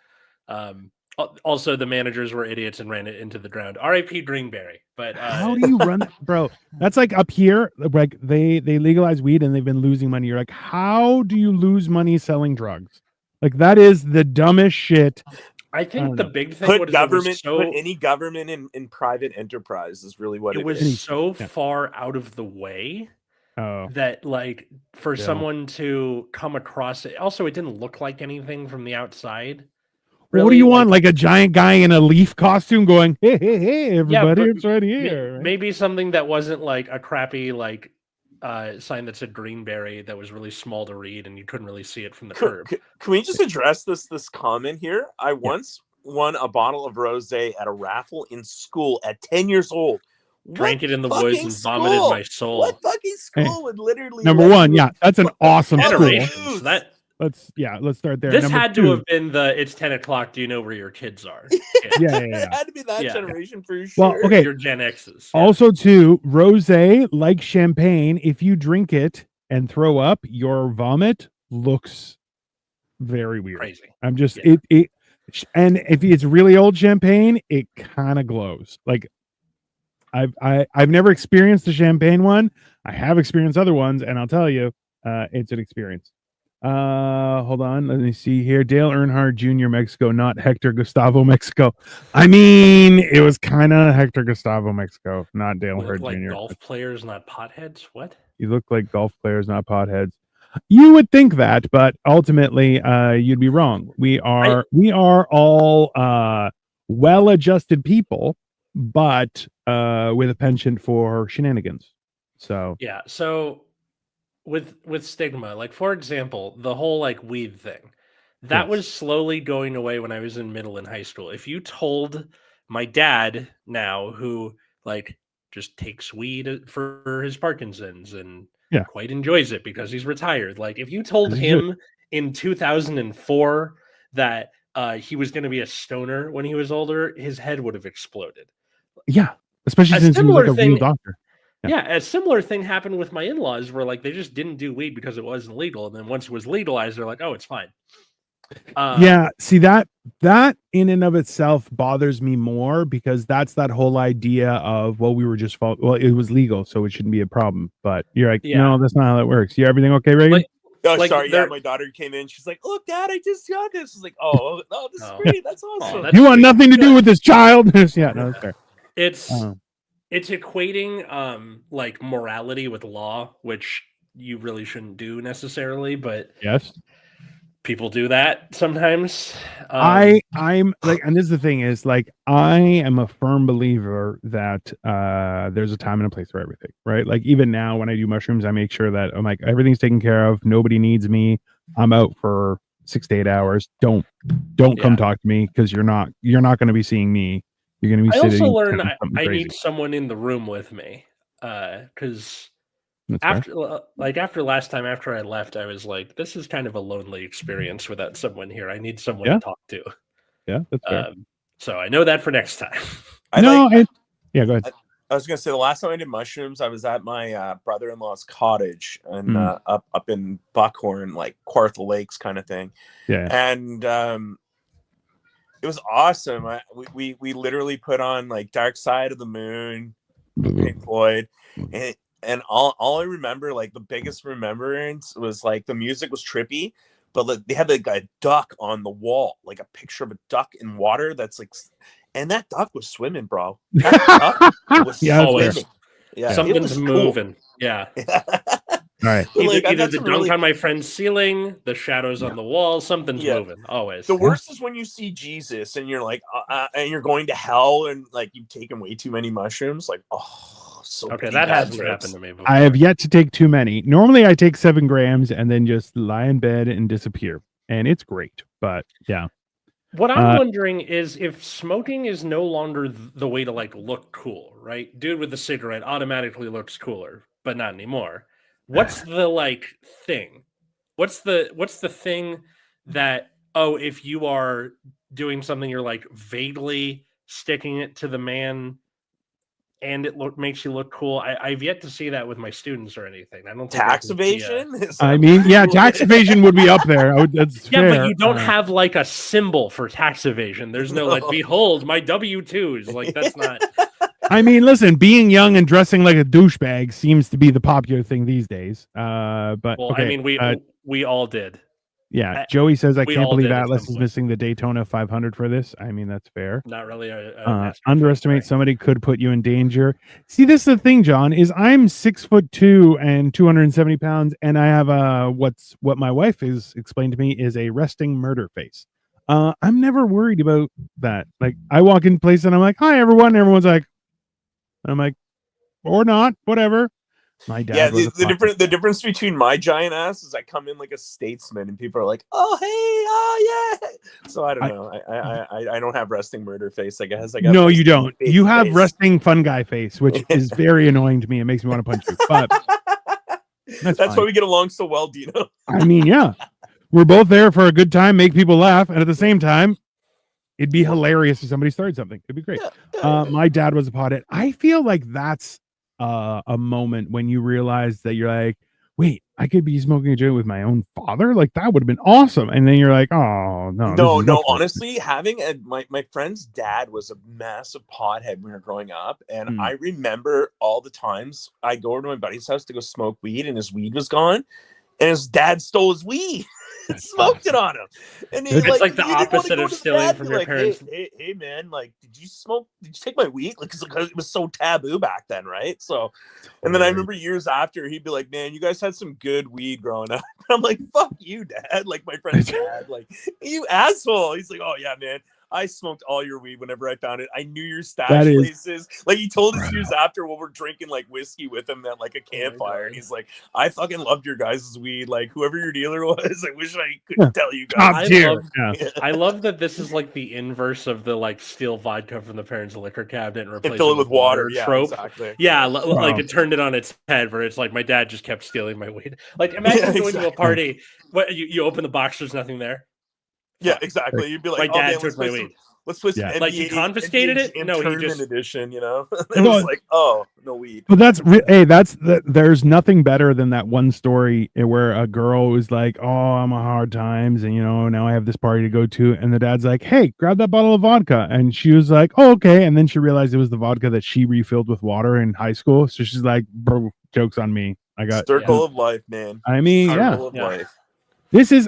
Also, the managers were idiots and ran it into the ground. R.I.P. Greenberry. But how do you run that, bro? That's like up here. Like they legalize weed and they've been losing money. You're like, how do you lose money selling drugs? Like that is the dumbest shit. I think the big thing put any government in private enterprise is really what it was is. so far out of the way that like for someone to come across it. Also, it didn't look like anything from the outside. Really, what do you want? Like a giant guy in a leaf costume going, hey, everybody, it's right here. Maybe something that wasn't like a crappy like sign that said Greenberry that was really small to read and you couldn't really see it from the curb. Can we just address this comment here? I once won a bottle of rosé at a raffle in school at 10 years old. Drank it in the woods and vomited my soul. What fucking school would literally number one, that's an awesome school. Let's start there. This had to have been it's 10 o'clock. Do you know where your kids are? It had to be that generation for sure. Well, okay. Your Gen X's. Also, too, rosé, like champagne, if you drink it and throw up, your vomit looks very weird. Crazy. I'm just it and if it's really old champagne, it kind of glows. Like I've never experienced the champagne one. I have experienced other ones, and I'll tell you, it's an experience. Hold on, let me see here. Dale Earnhardt Jr. Mexico, not Hector Gustavo Mexico. I mean, it was kind of Hector Gustavo Mexico, not Dale Earnhardt Jr. Golf players, not potheads. What? You look like golf players, not potheads. You would think that, but ultimately, you'd be wrong. We are all well-adjusted people, but with a penchant for shenanigans. So yeah, so. With stigma, like for example, the whole like weed thing, that was slowly going away when I was in middle and high school. If you told my dad now, who like just takes weed for his Parkinson's and quite enjoys it because he's retired, like if you told him in 2004 that he was going to be a stoner when he was older, his head would have exploded. Yeah, especially since he was like a real doctor. Yeah, a similar thing happened with my in-laws where like they just didn't do weed because it wasn't legal. And then once it was legalized, they're like, oh, it's fine. See that in and of itself bothers me more because that's that whole idea of, well, we were just it was legal, so it shouldn't be a problem. But you're like, no, that's not how that works. You everything okay, Reagan? Sorry, my daughter came in. She's like, look, Dad, I just got this. I was like, oh, this is great. That's awesome. You want nothing to do with this child? Yeah, no, that's fair. It's equating like morality with law, which you really shouldn't do necessarily, but people do that sometimes. I'm like, and this is the thing is like, I am a firm believer that there's a time and a place for everything, right? Like even now when I do mushrooms, I make sure that I'm like, everything's taken care of. Nobody needs me. I'm out for 6 to 8 hours. Don't come talk to me because you're not going to be seeing me. You're going to be I sitting. also learned I need someone in the room with me because after last time after I left, I was like, this is kind of a lonely experience without someone here. I need someone to talk to. Yeah, that's fair. So I know that for next time. Go ahead. I was going to say the last time I did mushrooms, I was at my brother-in-law's cottage and up in Buckhorn, like Quartha Lakes kind of thing. Yeah, and it was awesome. We literally put on like Dark Side of the Moon, Pink Floyd, and all I remember, like the biggest remembrance was like the music was trippy, but like, they had like a duck on the wall, like a picture of a duck in water that's like, and that duck was swimming, bro. That duck was swimming. Yeah, something's moving. Cool. Yeah. right. Either the dunk on my friend's ceiling, the shadows on the wall, something's moving. Always. The worst is when you see Jesus and you're like, and you're going to hell, and like you've taken way too many mushrooms. Like, oh, so okay, that hasn't happened to me before. I have yet to take too many. Normally, I take 7 grams and then just lie in bed and disappear, and it's great. But yeah. What I'm wondering is if smoking is no longer the way to like look cool, right? Dude with the cigarette automatically looks cooler, but not anymore. What's the like thing? What's the thing that, oh, if you are doing something, you're like vaguely sticking it to the man and it makes you look cool? I've yet to see that with my students or anything. I don't think tax evasion. I mean, yeah, tax evasion would be up there. That's yeah, fair. but you don't have like a symbol for tax evasion. There's no like, behold my W-2s. Like that's not. I mean, listen, being young and dressing like a douchebag seems to be the popular thing these days. But well, okay, I mean, we all did. Yeah, Joey says I can't believe did at Atlas some is point. missing the Daytona 500 for this. I mean, that's fair. Not really underestimate somebody could put you in danger. See, this is the thing, John, is I'm 6'2" and 270 pounds, and I have what my wife has explained to me is a resting murder face. I'm never worried about that. Like, I walk in place and I'm like, "Hi, everyone." And everyone's like, and I'm like, or not, whatever. My dad the difference between my giant ass is I come in like a statesman and people are like, oh hey, oh yeah. So I don't know. I don't have resting murder face, I guess. No, you don't. You have resting fun guy face, which is very annoying to me. It makes me want to punch you. But that's why we get along so well, Dino. I mean, yeah. We're both there for a good time, make people laugh, and at the same time, it'd be hilarious if somebody started something. It'd be great. My dad was a pothead. I feel like that's a moment when you realize that you're like, wait, I could be smoking a joint with my own father? Like, that would have been awesome. And then you're like, oh, no. Honestly, having my friend's dad was a massive pothead when we were growing up. And I remember all the times I go over to my buddy's house to go smoke weed and his weed was gone. And his dad stole his weed and smoked it on him. And it's like the opposite of stealing from your parents. Hey, man, like, did you take my weed? Like, because it was so taboo back then, right? So, and then I remember years after, he'd be like, man, you guys had some good weed growing up. I'm like, fuck you, Dad. Like, my friend's dad, like, you asshole. He's like, oh, yeah, man. I smoked all your weed whenever I found it. I knew your stash places. Like, he told us years after when we're drinking like whiskey with him at like a campfire, and he's like, "I fucking loved your guys' weed. Like, whoever your dealer was, I wish I could tell you guys." I love that this is like the inverse of the like steal vodka from the parents' liquor cabinet and replace fill it with water. trope. Exactly. Yeah, like it turned it on its head, where it's like my dad just kept stealing my weed. Like, imagine going to a party, what you open the box, there's nothing there. Yeah, exactly. You'd be like, my dad took my weed. Let's play some NBA, like he confiscated it. No, he just edition. You know, it was like, oh, no weed. But there's nothing better than that one story where a girl was like, "Oh, I'm a hard times, and now I have this party to go to," and the dad's like, "Hey, grab that bottle of vodka," and she was like, "Oh, okay," and then she realized it was the vodka that she refilled with water in high school. So she's like, "Bro, joke's on me. I got circle of life, man." I mean, circle of life.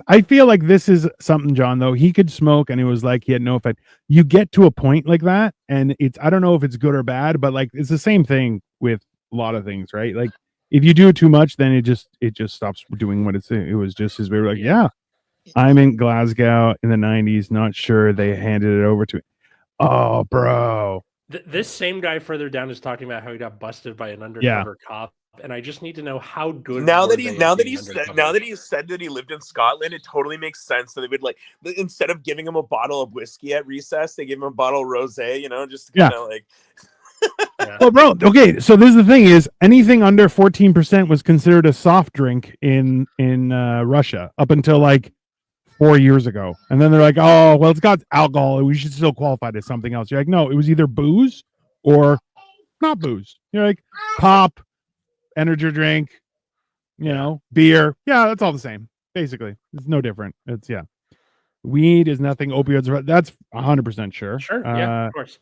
I feel like this is something, John, though. He could smoke and it was like he had no effect. You get to a point like that, and I don't know if it's good or bad, but like it's the same thing with a lot of things, right? Like if you do it too much, then it just stops doing what it was just his way. Like, yeah, I'm in Glasgow in the 90s, not sure they handed it over to me. Oh, bro. This same guy further down is talking about how he got busted by an undercover cop. And I just need to know how good. Now that he said that he lived in Scotland, it totally makes sense that they would, like, instead of giving him a bottle of whiskey at recess, they give him a bottle of rosé. Just kind of like. Well, bro. Okay, so this is the thing: is anything under 14% was considered a soft drink in Russia up until like 4 years ago, and then they're like, "Oh, well, it's got alcohol. We should still qualify it as something else." You're like, "No, it was either booze or not booze." You're like, pop. Energy drink, beer. Yeah, that's all the same. Basically, it's no different. It's weed is nothing. Opioids. That's 100% sure. Sure. Yeah, of course.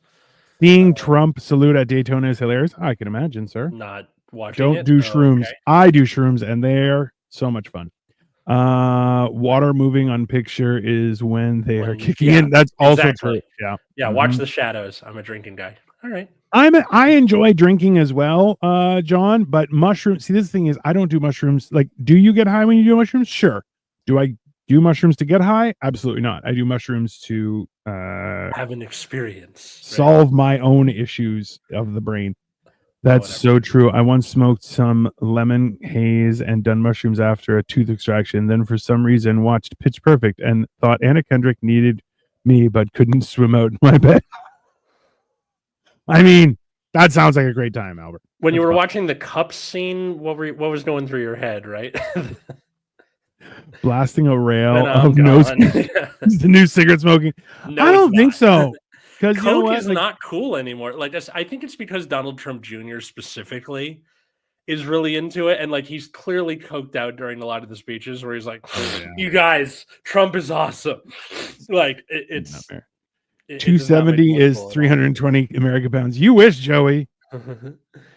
Seeing Trump salute at Daytona is hilarious. I can imagine, sir. Not watching. Don't do shrooms. Okay. I do shrooms, and they're so much fun. Water moving on picture is when they are kicking in. That's also true. Yeah. Watch the shadows. I'm a drinking guy. All right. I enjoy drinking as well, John, but mushrooms. See, this thing is, I don't do mushrooms. Like, do you get high when you do mushrooms? Sure. Do I do mushrooms to get high? Absolutely not. I do mushrooms to have an experience, solve my own issues of the brain. That's so true. I once smoked some lemon haze and done mushrooms after a tooth extraction. Then, for some reason, watched Pitch Perfect and thought Anna Kendrick needed me, but couldn't swim out in my bed. I mean, that sounds like a great time, Albert. When you were watching the cups scene, what was going through your head, right? Blasting a rail of the new cigarette smoking. No, I don't think so. Because Coke, you know what? Is not cool anymore. Like, I think it's because Donald Trump Jr. specifically is really into it, and like he's clearly coked out during a lot of the speeches where he's like, "You guys, Trump is awesome." Like it's 270 is 320 American pounds. You wish, Joey.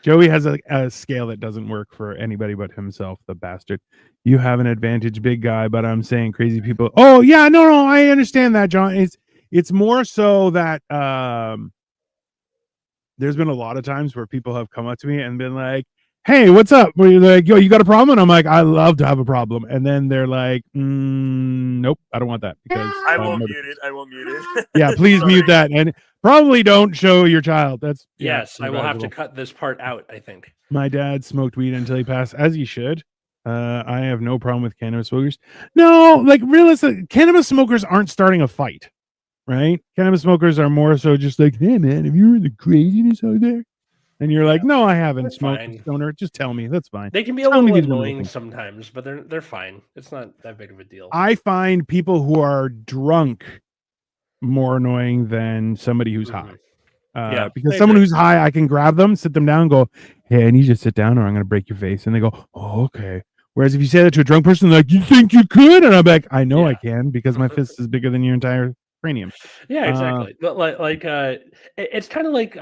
Joey has a scale that doesn't work for anybody but himself, the bastard. You have an advantage, big guy, but I'm saying crazy people. Oh yeah, no, I understand that, John. It's more so that there's been a lot of times where people have come up to me and been like, "Hey, what's up?" Where you're like, "Yo, you got a problem?" And I'm like, "I love to have a problem." And then they're like, "Nope, I don't want that because I won't mute it. I won't mute it." Yeah, please mute that, and probably don't show your child. That's yes, I will have to cut this part out. I think my dad smoked weed until he passed, as he should. I have no problem with cannabis smokers. No, like realistic, cannabis smokers aren't starting a fight, right? Cannabis smokers are more so just like, "Hey, man, have you heard the craziness out there?" And you're like, "No, I haven't smoked, stoner. Just tell me. That's fine." They can be a little annoying sometimes, but they're fine. It's not that big of a deal. I find people who are drunk more annoying than somebody who's high. Because someone who's high, I can grab them, sit them down, and go, "Hey, I need you to sit down, or I'm going to break your face." And they go, "Oh, okay." Whereas if you say that to a drunk person, they're like, "You think you could?" And I'm like, "I know I can because my fist is bigger than your entire cranium." Yeah, exactly. But it's kind of like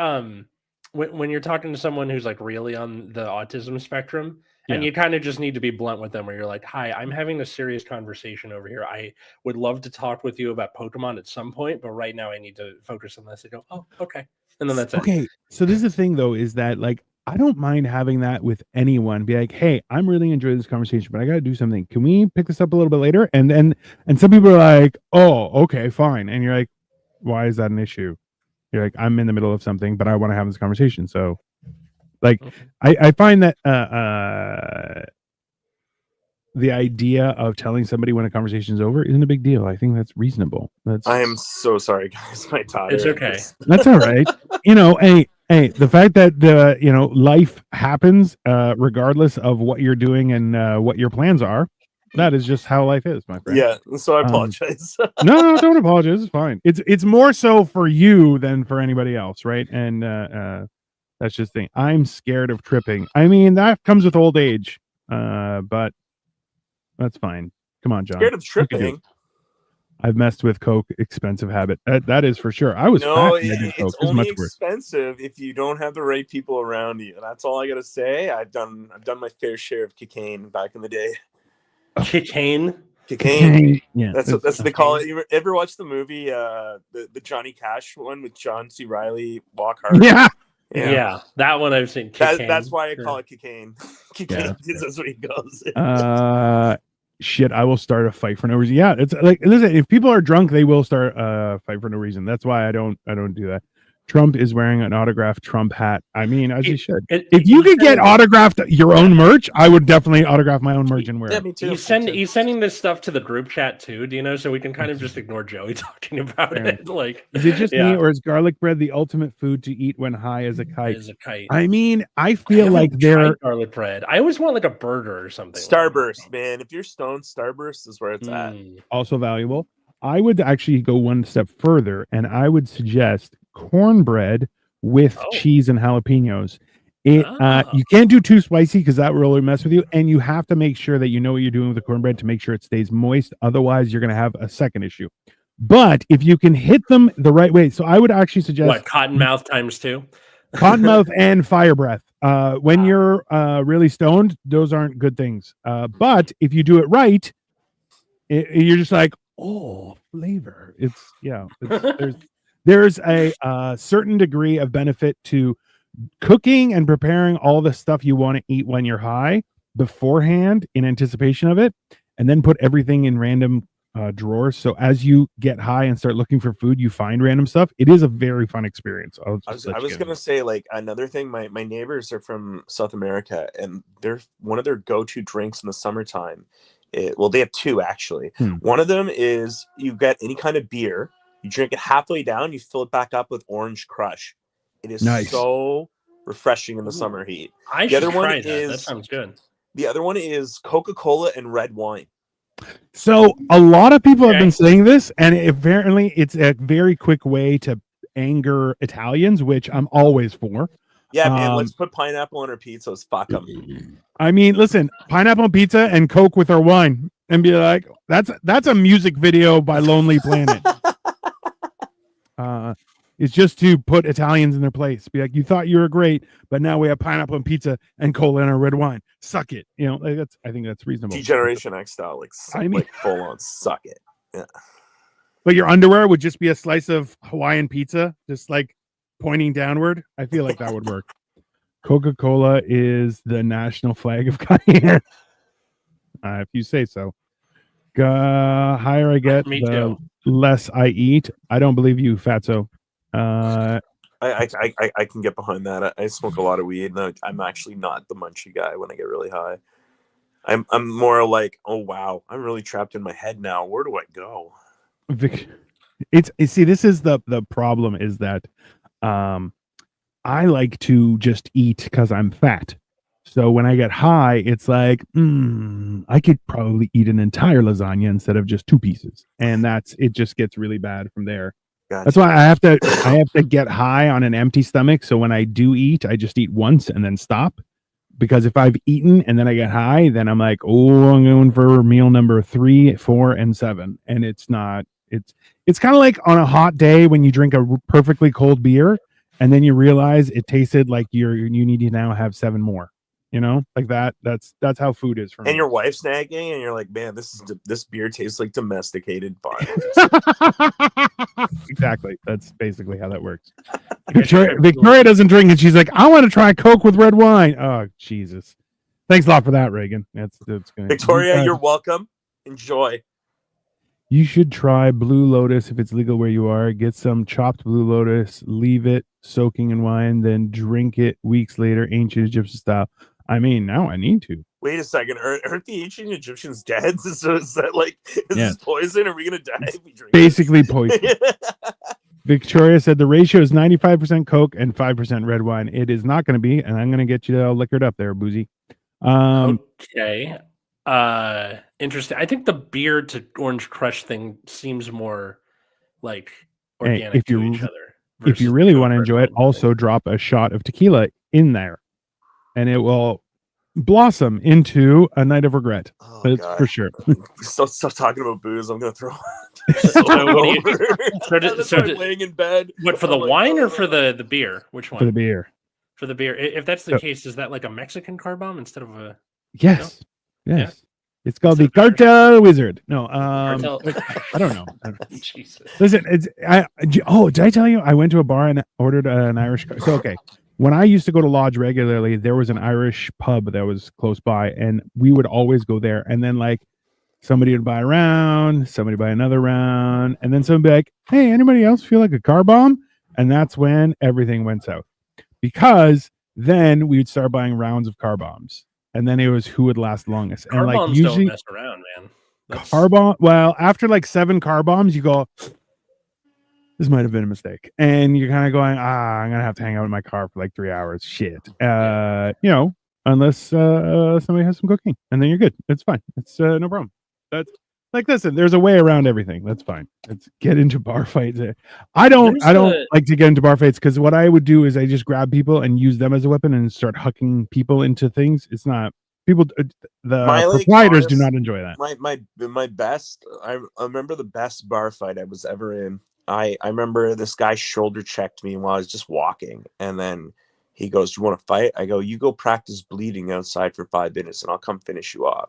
when you're talking to someone who's like really on the autism spectrum, and you kind of just need to be blunt with them, where you're like, "Hi, I'm having a serious conversation over here. I would love to talk with you about Pokemon at some point, but right now I need to focus on this." They go, "Oh, okay," and then that's it. Okay, so this is the thing though, is that like I don't mind having that with anyone. Be like, "Hey, I'm really enjoying this conversation, but I got to do something. Can we pick this up a little bit later?" And some people are like, "Oh, okay, fine," and you're like, "Why is that an issue?" You're like, "I'm in the middle of something, but I want to have this conversation." So, like, I find that the idea of telling somebody when a conversation is over isn't a big deal. I think that's reasonable. I am so sorry, guys. My daughter. It's okay. That's all right. Hey, the fact that life happens regardless of what you're doing and what your plans are. That is just how life is, my friend. Yeah, so I apologize. No, don't apologize. It's fine. It's more so for you than for anybody else, right? And that's just the thing. I'm scared of tripping. I mean, that comes with old age, but that's fine. Come on, John. Scared of tripping? I've messed with Coke, expensive habit. That is for sure. I was it's only expensive if you don't have the right people around you. That's all I gotta say. I've done my fair share of cocaine back in the day. Cocaine. Yeah, that's what they call it. You ever watch the movie the Johnny Cash one with John C. Reilly, Walk Hard? Yeah, that one I've seen. That's why I call it cocaine. Cocaine, that's what he goes. Shit, I will start a fight for no reason. Yeah, it's like, listen, if people are drunk, they will start a fight for no reason. That's why I don't do that. Trump is wearing an autographed Trump hat. I mean, as he should. If you could get autographed your own merch, I would definitely autograph my own merch and wear it. Me too. He's sending this stuff to the group chat too, do you know? So we can kind of just ignore Joey talking about it. Like, is it just me, or is garlic bread the ultimate food to eat when high as a kite? I mean, I feel like they're garlic bread. I always want like a burger or something. Starburst, man. If you're stoned, Starburst is where it's at. Also valuable. I would actually go one step further, and I would suggest cornbread with cheese and jalapenos. You can't do too spicy because that will really mess with you, and you have to make sure that you know what you're doing with the cornbread to make sure it stays moist. Otherwise, you're going to have a second issue. But if you can hit them the right way, so I would actually suggest Cottonmouth times 2. Cottonmouth and fire breath. When you're really stoned, those aren't good things. But if you do it right, you're just like, oh, flavor. There's a certain degree of benefit to cooking and preparing all the stuff you want to eat when you're high beforehand in anticipation of it, and then put everything in random drawers. So as you get high and start looking for food, you find random stuff. It is a very fun experience. I was gonna say, like, another thing. My neighbors are from South America, and they're one of their go-to drinks in the summertime. Well, they have two actually. One of them is you get any kind of beer, you drink it halfway down, you fill it back up with Orange Crush. It is Nice. So refreshing in the summer heat. I should try that. That sounds good. The other one is Coca-Cola and red wine. So a lot of people have been saying this, and apparently it's a very quick way to anger Italians, which I'm always for. Yeah, man, let's put pineapple on our pizzas. Fuck them. I mean, listen, pineapple on pizza and Coke with our wine, and be like, that's a music video by Lonely Planet. It's just to put Italians in their place. Be like, you thought you were great, but now we have pineapple and pizza and cola and our red wine. Suck it. You know, like I think that's reasonable. Generation X style, like full on suck it. Yeah. But your underwear would just be a slice of Hawaiian pizza, just like pointing downward. I feel like that would work. Coca-Cola is the national flag of Cayenne. If you say so. Higher I get, the less I eat. I don't believe you, Fatso. I can get behind that. I smoke a lot of weed, and I'm actually not the munchy guy when I get really high. I'm more like, oh wow, I'm really trapped in my head now. Where do I go? See, this is the problem is that I like to just eat because I'm fat. So when I get high, it's like I could probably eat an entire lasagna instead of just 2 pieces, and it just gets really bad from there. Gotcha. That's why I have to get high on an empty stomach. So when I do eat, I just eat once and then stop. Because if I've eaten and then I get high, then I'm like, oh, I'm going for meal number 3, 4, and 7. And it's not. It's kind of like on a hot day when you drink a perfectly cold beer, and then you realize it tasted like you need to now have 7 more. You know, like that. That's how food is for me. And your wife's nagging, and you're like, man, this beer tastes like domesticated violence. Exactly. That's basically how that works. Victoria doesn't drink, and she's like, I want to try Coke with red wine. Oh, Jesus. Thanks a lot for that, Reagan. That's good. Victoria, you're welcome. Enjoy. You should try Blue Lotus if it's legal where you are. Get some chopped Blue Lotus, leave it soaking in wine, then drink it weeks later, ancient Egyptian style. I mean, now I need to. Wait a second. Aren't the ancient Egyptians dead? So is that like, this poison? Are we going to die if we drink basically poison. Victoria said the ratio is 95% Coke and 5% red wine. It is not going to be, and I'm going to get you all liquored up there, Boozy. Okay. Interesting. I think the beer to Orange Crush thing seems more like organic to each other. If you really want to enjoy it, also drop a shot of tequila in there, and it will blossom into a night of regret. That's for sure. Stop talking about booze. I'm gonna throw. Laying in bed. What, for the wine or for the beer? Which one? For the beer. For the beer. If that's the case, is that like a Mexican car bomb instead of a? Yes. No? Yes. Yeah. It's called the Cartel Wizard. No, I don't know. Jesus. Listen, did I tell you I went to a bar and ordered an Irish? So okay, when I used to go to Lodge regularly, there was an Irish pub that was close by, and we would always go there. And then like somebody would buy a round, somebody buy another round, and then somebody be like, "Hey, anybody else feel like a car bomb?" And that's when everything went south, because then we would start buying rounds of car bombs. And then it was who would last longest. Car and like bombs usually don't mess around, man. Car bomb. Well, after like 7 car bombs, you go, this might have been a mistake. And you're kind of going, I'm gonna have to hang out in my car for like 3 hours. Shit. Unless somebody has some cooking, and then you're good. It's fine. It's no problem. That's like, listen, there's a way around everything. That's fine. Let's get into bar fights. I don't like to get into bar fights, because what I would do is I just grab people and use them as a weapon and start hucking people into things. It's not people. Proprietors do not enjoy that. My best. I remember the best bar fight I was ever in. I remember this guy shoulder checked me while I was just walking, and then he goes, "Do you want to fight?" I go, "You go practice bleeding outside for 5 minutes, and I'll come finish you off."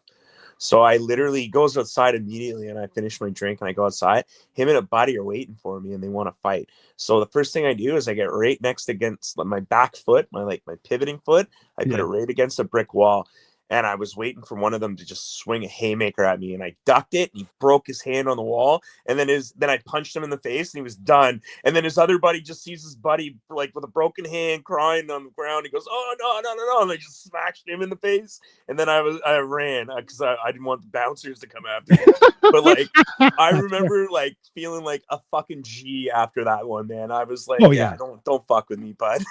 So I literally goes outside immediately, and I finish my drink and I go outside. Him and a buddy are waiting for me, and they want to fight. So the first thing I do is I get right next against my back foot, my pivoting foot. I put it right against a brick wall. And I was waiting for one of them to just swing a haymaker at me, and I ducked it, and he broke his hand on the wall. And then I punched him in the face, and he was done. And then his other buddy just sees his buddy like with a broken hand, crying on the ground. He goes, "Oh no!" And I just smashed him in the face. And then I ran because I didn't want the bouncers to come after me. But like I remember like feeling like a fucking G after that one, man. I was like, don't fuck with me, bud.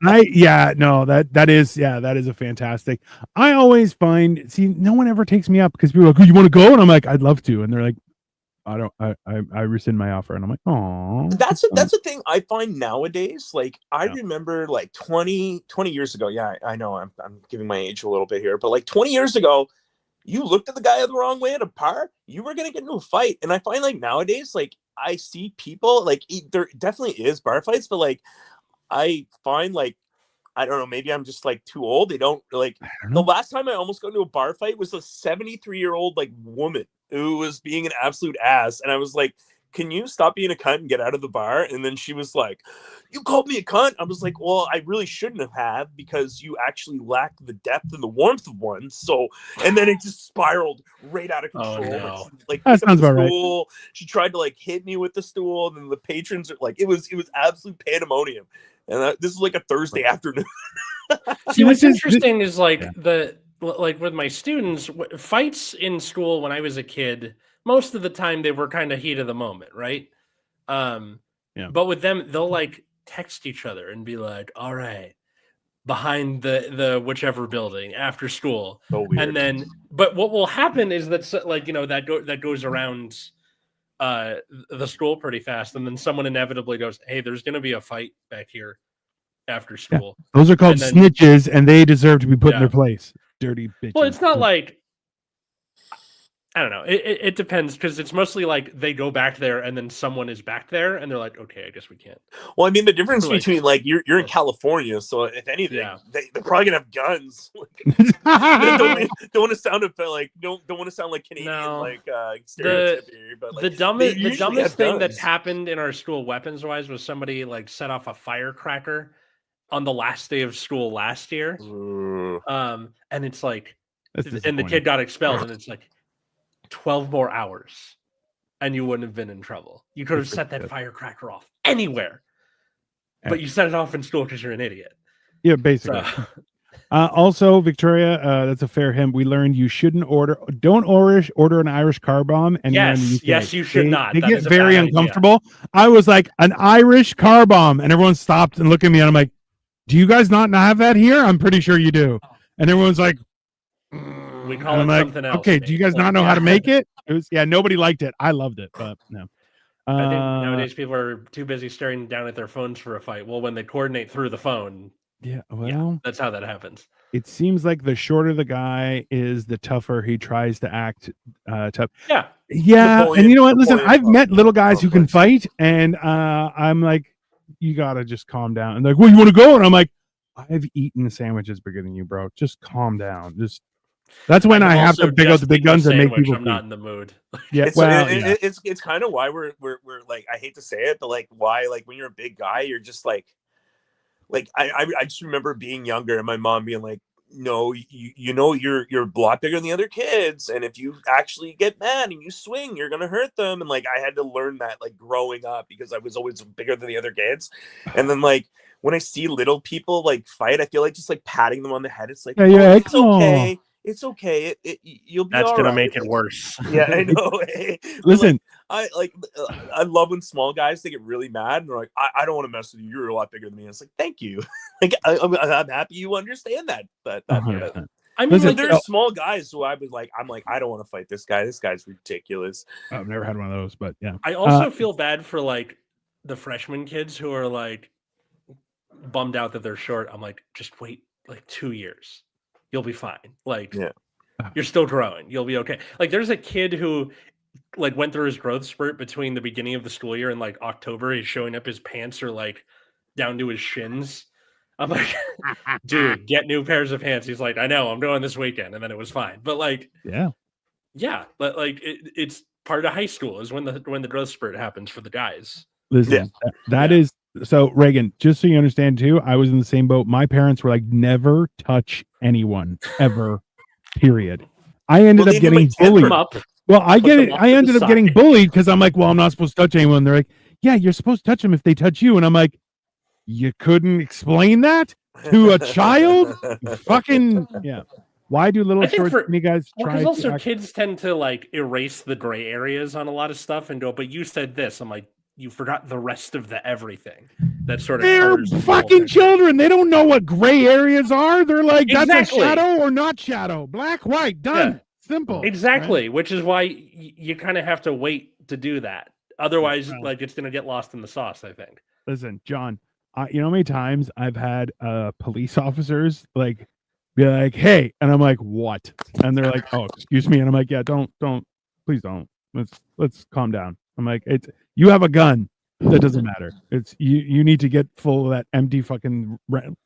That is a fantastic. I always find, no one ever takes me up because people are like, "Oh, you want to go?" And I'm like, "I'd love to." And they're like, I rescind my offer. And I'm like, "Oh." That's the thing I find nowadays. Like I remember like 20 years ago. Yeah, I know I'm giving my age a little bit here, but like 20 years ago, you looked at the guy the wrong way at a bar, you were going to get into a fight. And I find like nowadays, like I see people like there definitely is bar fights, but like I find like, I don't know, maybe I'm just like too old. They don't like, the last time I almost got into a bar fight was a 73-year-old like woman who was being an absolute ass. And I was like, "Can you stop being a cunt and get out of the bar?" And then she was like, "You called me a cunt." I was like, "Well, I really shouldn't have because you actually lack the depth and the warmth of one." So, and then it just spiraled right out of control. Oh, no. Like That sounds about right. She tried to like hit me with the stool, and then the patrons are like, it was absolute pandemonium. And this is like a Thursday afternoon. See, what's interesting is like like with my students, fights in school when I was a kid, most of the time they were kind of heat of the moment, right? But with them, they'll like text each other and be like, "All right, behind the whichever building after school." So weird. And then, but what will happen is that like that goes around the school pretty fast, and then someone inevitably goes, "Hey, there's going to be a fight back here after school." Those are called snitches, and they deserve to be put in their place. Dirty bitches. Well, it's not like, I don't know. It depends, because it's mostly like they go back there and then someone is back there and they're like, "Okay, I guess we can't." Well, I mean, the difference between like you're in California, so if anything, they're probably gonna have guns. don't want to sound like don't want to sound like Canadian, like stereotypy, but like, the dumbest thing that's happened in our school weapons wise was somebody like set off a firecracker on the last day of school last year. And it's like, and the kid got expelled, and it's like 12 more hours and you wouldn't have been in trouble. You could have set that firecracker off anywhere, but you set it off in school because you're an idiot. Yeah, basically. So. Also, Victoria, that's a fair hint. We learned you don't order an Irish car bomb. And yes, you should not. They get very uncomfortable. Idea. I was like, "An Irish car bomb," and everyone stopped and looked at me, and I'm like, "Do you guys not have that here?" "I'm pretty sure you do." And everyone's like, "We call it something else." "Okay, do you guys not know how to make it?" It was, nobody liked it. I loved it, but no. I think nowadays people are too busy staring down at their phones for a fight. Well, when they coordinate through the phone, that's how that happens. It seems like the shorter the guy is, the tougher he tries to act tough. Yeah. And you know what? Listen, I've met little guys who can fight, and I'm like, "You gotta just calm down." And they're like, "Well, you want to go?" And I'm like, "I've eaten sandwiches bigger than you, bro. Just calm down." That's when I have to pick out the big guns and make people. I'm not in the mood. It's kind of why we're like, I hate to say it, but like why, like when you're a big guy, you're just like I just remember being younger and my mom being like, "No, you know you're a lot bigger than the other kids, and if you actually get mad and you swing, you're gonna hurt them." And like I had to learn that like growing up because I was always bigger than the other kids. And then like when I see little people like fight, I feel like just like patting them on the head. It's like, it's okay. It's okay. You'll be. That's gonna right. make it worse. Yeah, I know. Listen, I love when small guys, they get really mad and they're like, "I don't want to mess with you. You're a lot bigger than me." And it's like, thank you. Like I'm happy you understand that. But I mean, like, there's small guys who I'm like, I don't want to fight this guy. This guy's ridiculous. I've never had one of those, but yeah. I also feel bad for like the freshman kids who are like bummed out that they're short. I'm like, just wait like 2 years. You'll be fine. Like, you're still growing. You'll be okay. Like, there's a kid who like went through his growth spurt between the beginning of the school year and like October. He's showing up, his pants are like down to his shins. I'm like, dude, get new pairs of pants. He's like, I know, I'm going this weekend, and then it was fine. But like, yeah, but like it's part of high school is when the growth spurt happens for the guys. Listen, that is so. Reagan, just so you understand too, I was in the same boat. My parents were like, never touch anyone ever. Period. I ended up getting bullied. Well, I get it. I ended up getting bullied because I'm like, well, I'm not supposed to touch anyone. They're like, yeah, you're supposed to touch them if they touch you, and I'm like, you couldn't explain that to a child? Fucking yeah. Why do little short skinny guys try? Because also kids tend to like erase the gray areas on a lot of stuff and go, but you said this. I'm like, you forgot the rest of the everything. That sort of they're fucking children. They don't know what gray areas are. They're like, that's a shadow or not shadow. Black, white, done. Yeah. Simple. Exactly. Right? Which is why you kind of have to wait to do that. Otherwise, like it's gonna get lost in the sauce, I think. Listen, John, you know how many times I've had police officers like be like, hey, and I'm like, what? And they're like, oh, excuse me. And I'm like, yeah, don't, please don't. Let's calm down. I'm like, you have a gun. That doesn't matter. It's you need to get full of that empty fucking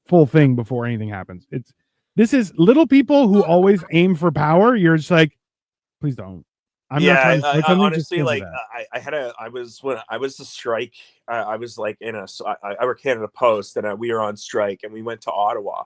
full thing before anything happens. This is little people who always aim for power. You're just like, please don't. I'm not trying to honestly, like I was the strike. I was like I work Canada Post, and we were on strike, and we went to Ottawa.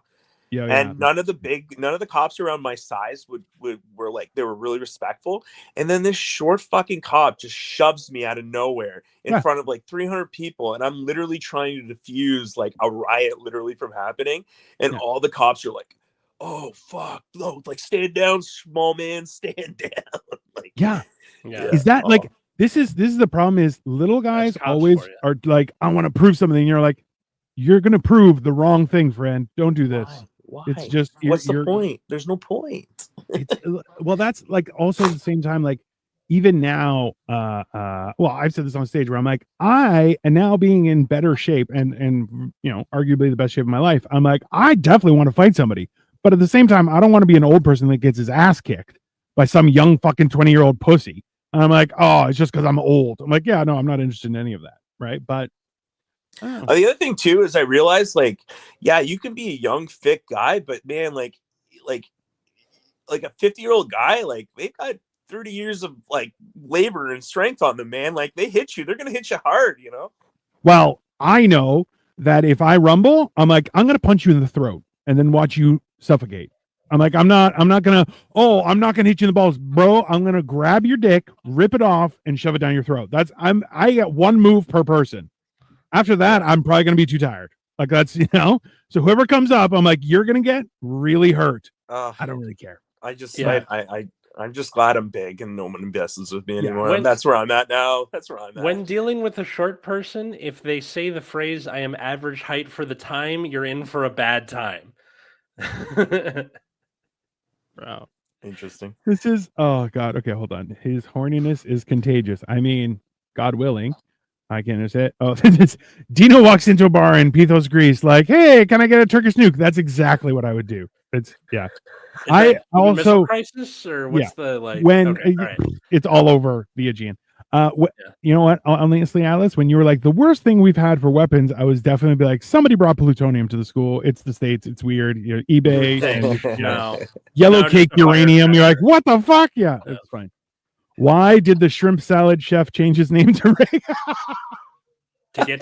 And none of the cops around my size were like, they were really respectful. And then this short fucking cop just shoves me out of nowhere in front of like 300 people, and I'm literally trying to defuse like a riot literally from happening, and all the cops are like, oh fuck, no, like stand down, small man, stand down. Like, is that like this is the problem is little guys always are like, I want to prove something, and you're like, you're gonna prove the wrong thing, friend. Don't do this. Why? It's just what's the point? There's no point. Well, that's like also at the same time, like even now, well, I've said this on stage where I'm like, I am now being in better shape and you know, arguably the best shape of my life. I'm like, I definitely want to fight somebody, but at the same time, I don't want to be an old person that gets his ass kicked by some young fucking 20-year-old pussy. And I'm like, oh, it's just because I'm old. I'm like, yeah, no, I'm not interested in any of that, right? But the other thing too is I realized, like, yeah, you can be a young fit guy, but man, like a 50-year-old guy, like they've got 30 years of like labor and strength on them, man. Like they hit you, they're gonna hit you hard, you know. Well, I know that if I rumble, I'm like, I'm gonna punch you in the throat and then watch you suffocate. I'm like, I'm not gonna hit you in the balls, bro. I'm gonna grab your dick, rip it off, and shove it down your throat. I get one move per person. After that, I'm probably going to be too tired. Like that's, you know, so whoever comes up, I'm like, you're going to get really hurt. I don't really care. I'm just glad I'm big and no one messes with me anymore. That's where I'm at now. That's where I'm at. When dealing with a short person, if they say the phrase, I am average height for the time, you're in for a bad time. Wow. Interesting. This is, oh God. Okay, hold on. His horniness is contagious. I mean, God willing. I can't understand. Oh, Dino walks into a bar in Pithos, Greece, like, hey, can I get a Turkish nuke? That's exactly what I would do. It's I also crisis or what's the like when it's all over the Aegean. You know what? Honestly, Alice, when you were like the worst thing we've had for weapons, I was definitely be like, somebody brought plutonium to the school. It's the States. It's weird. You know, eBay and yellow cake uranium. You're like, what the fuck? Yeah, it's fine. Why did the shrimp salad chef change his name to Ray? To get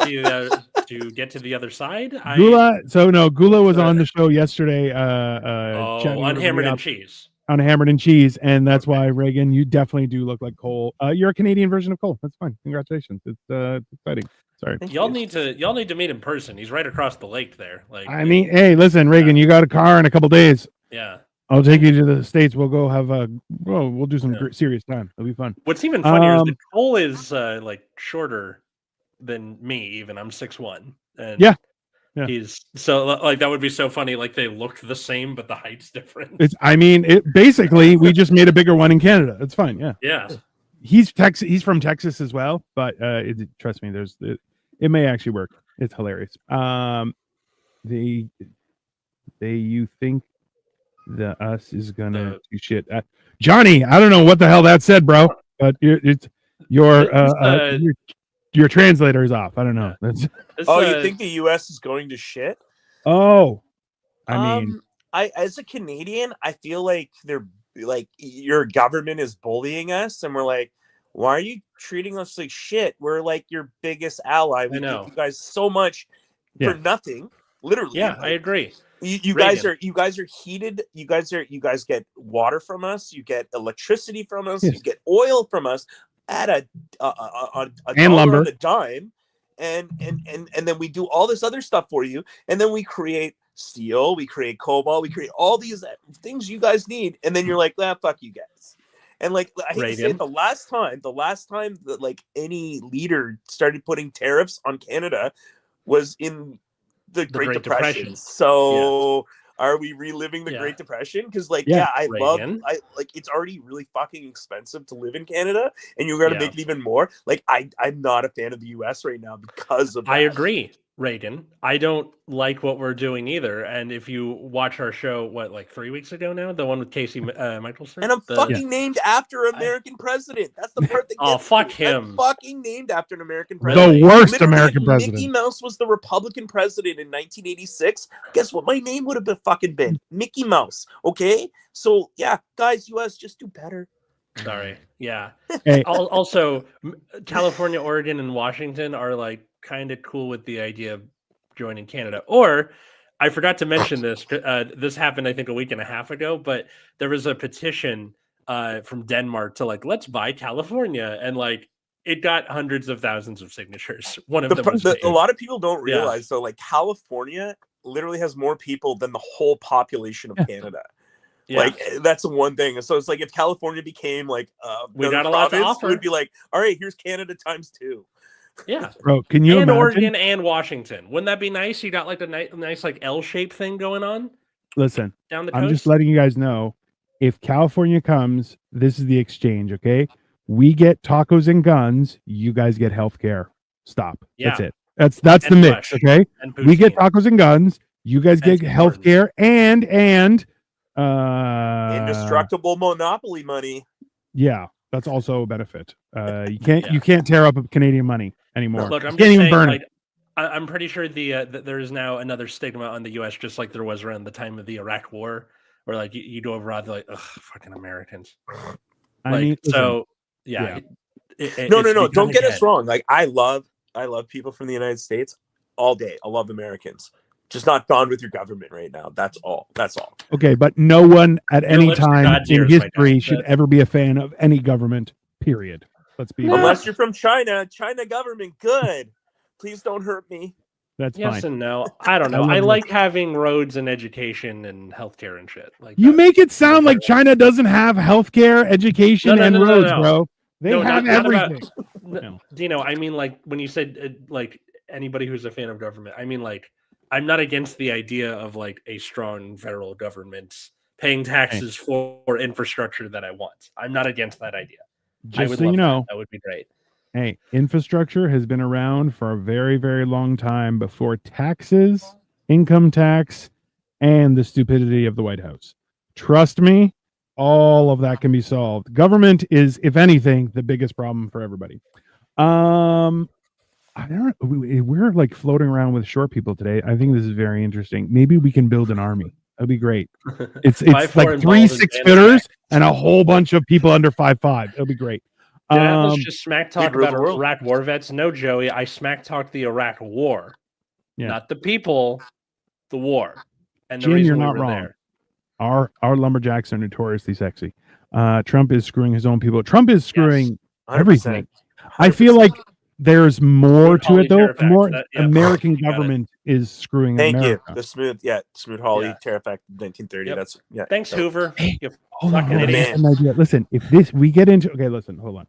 to the other side? Gula. So no, Gula was on the show yesterday. On Hammered and Cheese. On Hammered and Cheese, and that's why, Reagan, you definitely do look like Cole. You're a Canadian version of Cole. That's fine. Congratulations. It's exciting. Sorry. Y'all need to meet in person. He's right across the lake there. Like, I mean, hey, listen, Reagan, you got a car in a couple days. Yeah. I'll take you to the States. We'll go have we'll do some serious time. It'll be fun. What's even funnier is that Cole is like shorter than me. Even I'm 6'1", and he's so like that would be so funny. Like they looked the same, but the height's different. Basically we just made a bigger one in Canada. It's fine. Yeah. He's from Texas as well, but trust me, it may actually work. It's hilarious. You think the us is gonna do shit. Johnny, I don't know what the hell that said, bro, but your translator is off. I don't know. You think the US is going to shit? Oh, I mean, I as a Canadian, I feel like they're like your government is bullying us, and we're like, why are you treating us like shit? We're like your biggest ally. We give you guys so much for nothing, literally. Yeah, I agree. You guys are heated. You guys get water from us. You get electricity from us. Yes. You get oil from us at a and lumber on the dime, and then we do all this other stuff for you, and then we create steel, we create cobalt, we create all these things you guys need, and then you're like, fuck you guys. And like I hate to say it, the last time that like any leader started putting tariffs on Canada was in the Great Depression. So are we reliving the Great Depression? Because like I like it's already really fucking expensive to live in Canada, and you're gonna make it even more. Like I'm not a fan of the US right now because of that. I agree, Reagan. I don't like what we're doing either. And if you watch our show, like 3 weeks ago now, the one with Casey Michelson, and I'm fucking named after an American president. That's the part that gets fuck him. I'm fucking named after an American president. The worst American president. Mickey Mouse was the Republican president in 1986. Guess what? My name would have been Mickey Mouse. Okay, so yeah, guys, US, just do better. Sorry. Yeah. Hey. Also, California, Oregon, and Washington are like kind of cool with the idea of joining Canada. Or I forgot to mention this. This happened, I think, a week and a half ago. But there was a petition from Denmark to like, let's buy California, and like it got hundreds of thousands of signatures. One of them was a lot of people don't realize though, like California literally has more people than the whole population of Canada. Like that's the one thing. So it's like if California became like we got a lot to offer. We'd be like, all right, here's Canada ×2. Yeah, bro. Can you imagine? Oregon and Washington? Wouldn't that be nice? You got like a nice like L-shaped thing going on. Listen, down the coast? I'm just letting you guys know. If California comes, this is the exchange. Okay, we get tacos and guns. You guys get healthcare. Stop. That's it. That's the mix. Okay, we get tacos and guns. You guys get healthcare and indestructible monopoly money. Yeah, that's also a benefit. You can't tear up Canadian money anymore. Look, I'm you can't even burn like, it. I'm pretty sure that there is now another stigma on the U.S. just like there was around the time of the Iraq War, where like you go abroad, they're like, ugh, fucking Americans. I mean, so no. Don't get us wrong. Like I love people from the United States all day. I love Americans. Just not gone with your government right now. That's all. Okay, but no one at any time in history should ever be a fan of any government, period. Let's be unless you're from China government, good. Please don't hurt me. That's yes fine. And no. I don't know. I like having roads and education and healthcare and shit. Like you make it sound like China doesn't have healthcare, education, and roads, bro. They have everything. Dino, I mean, like when you said like anybody who's a fan of government, I mean like. I'm not against the idea of like a strong federal government paying taxes for infrastructure that I want. I'm not against that idea. Just so you know, that would be great. Hey, infrastructure has been around for a very, very long time before taxes, income tax, and the stupidity of the White House. Trust me, all of that can be solved. Government is, if anything, the biggest problem for everybody. We're like floating around with short people today. I think this is very interesting. Maybe we can build an army. That'd be great. It's like 3 6-footers and a whole bunch of people under 5'5". It'll be great. Did Atlas just smack talk about Iraq war vets? No, Joey. I smack talked the Iraq war, not the people, the war. And the reason you're not wrong. Our lumberjacks are notoriously sexy. Trump is screwing his own people. Trump is screwing everything. 100%. I feel like there's more to it though. American government is screwing America. Thank you. The Smoot Hawley Tariff Act 1930. Yep. That's Thanks, Hoover. Hold on. Listen, if we get into hold on.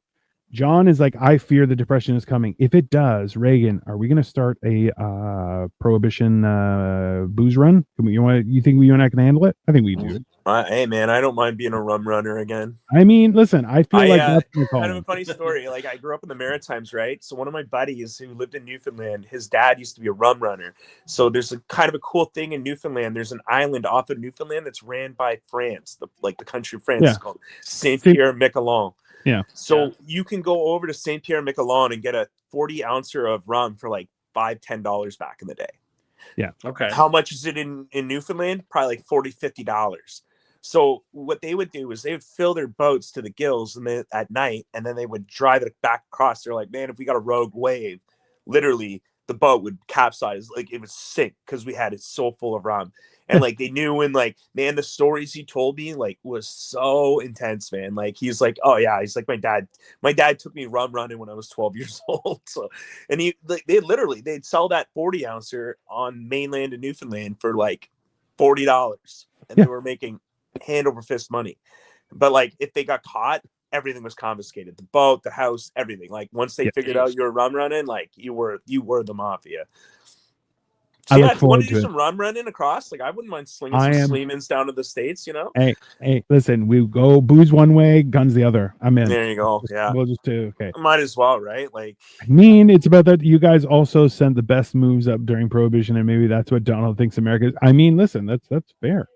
John is like, I fear the depression is coming. If it does, Reagan, are we going to start a prohibition booze run? You think you and I can handle it? I think we do. Hey man, I don't mind being a rum runner again. I mean, listen, I feel like that's kind of a funny story. Like I grew up in the Maritimes, right? So one of my buddies who lived in Newfoundland, his dad used to be a rum runner. So there's a kind of a cool thing in Newfoundland. There's an island off of Newfoundland that's ran by France, the country of France. It's called Saint Pierre Miquelon. Yeah. So you can go over to Saint Pierre Miquelon and get a 40 ouncer of rum for like $5-10 back in the day. Yeah. Okay. How much is it in Newfoundland? Probably like $40-50. So what they would do is they would fill their boats to the gills at night, and then they would drive it back across. They're like, man, if we got a rogue wave, literally the boat would capsize, like it would sink because we had it so full of rum. And like they knew, and like, man, the stories he told me like was so intense, man. Like he's like, oh yeah, he's like, my dad took me rum running when I was 12 years old. So, and they'd sell that 40 ouncer on mainland in Newfoundland for like $40, and they were making hand over fist money. But like if they got caught, everything was confiscated, the boat, the house, everything. Like once they figured out you were rum running, like you were the mafia. So yeah, if you want to do some rum running across, like I wouldn't mind slinging some Sleemans down to the States, you know? Hey, listen, we go booze one way, guns the other. I'm in. There you go. Yeah. We'll just do, okay. Might as well, right? Like, I mean, it's about that. You guys also sent the best moves up during Prohibition, and maybe that's what Donald thinks America is. I mean, listen, that's fair.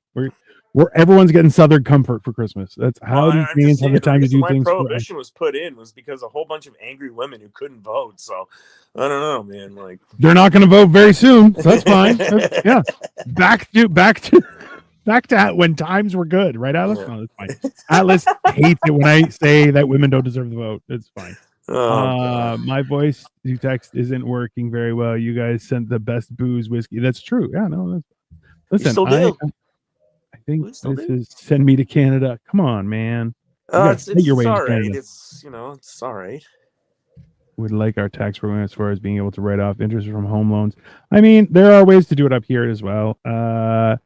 We're everyone's getting Southern comfort for Christmas. That's how do Canadians have the time to do things. Prohibition was put in was because a whole bunch of angry women who couldn't vote. So I don't know, man. Like they're not going to vote very soon, so that's fine. Yeah, back to when times were good, right, Atlas? No, that's fine. Atlas hates it when I say that women don't deserve the vote. It's fine. My voice to text isn't working very well. You guys sent the best booze whiskey. That's true. Yeah, no. Listen, I think this is send me to Canada. Come on, man. It's all right. It's it's all right. Would like our tax program as far as being able to write off interest from home loans. I mean, there are ways to do it up here as well. Honestly,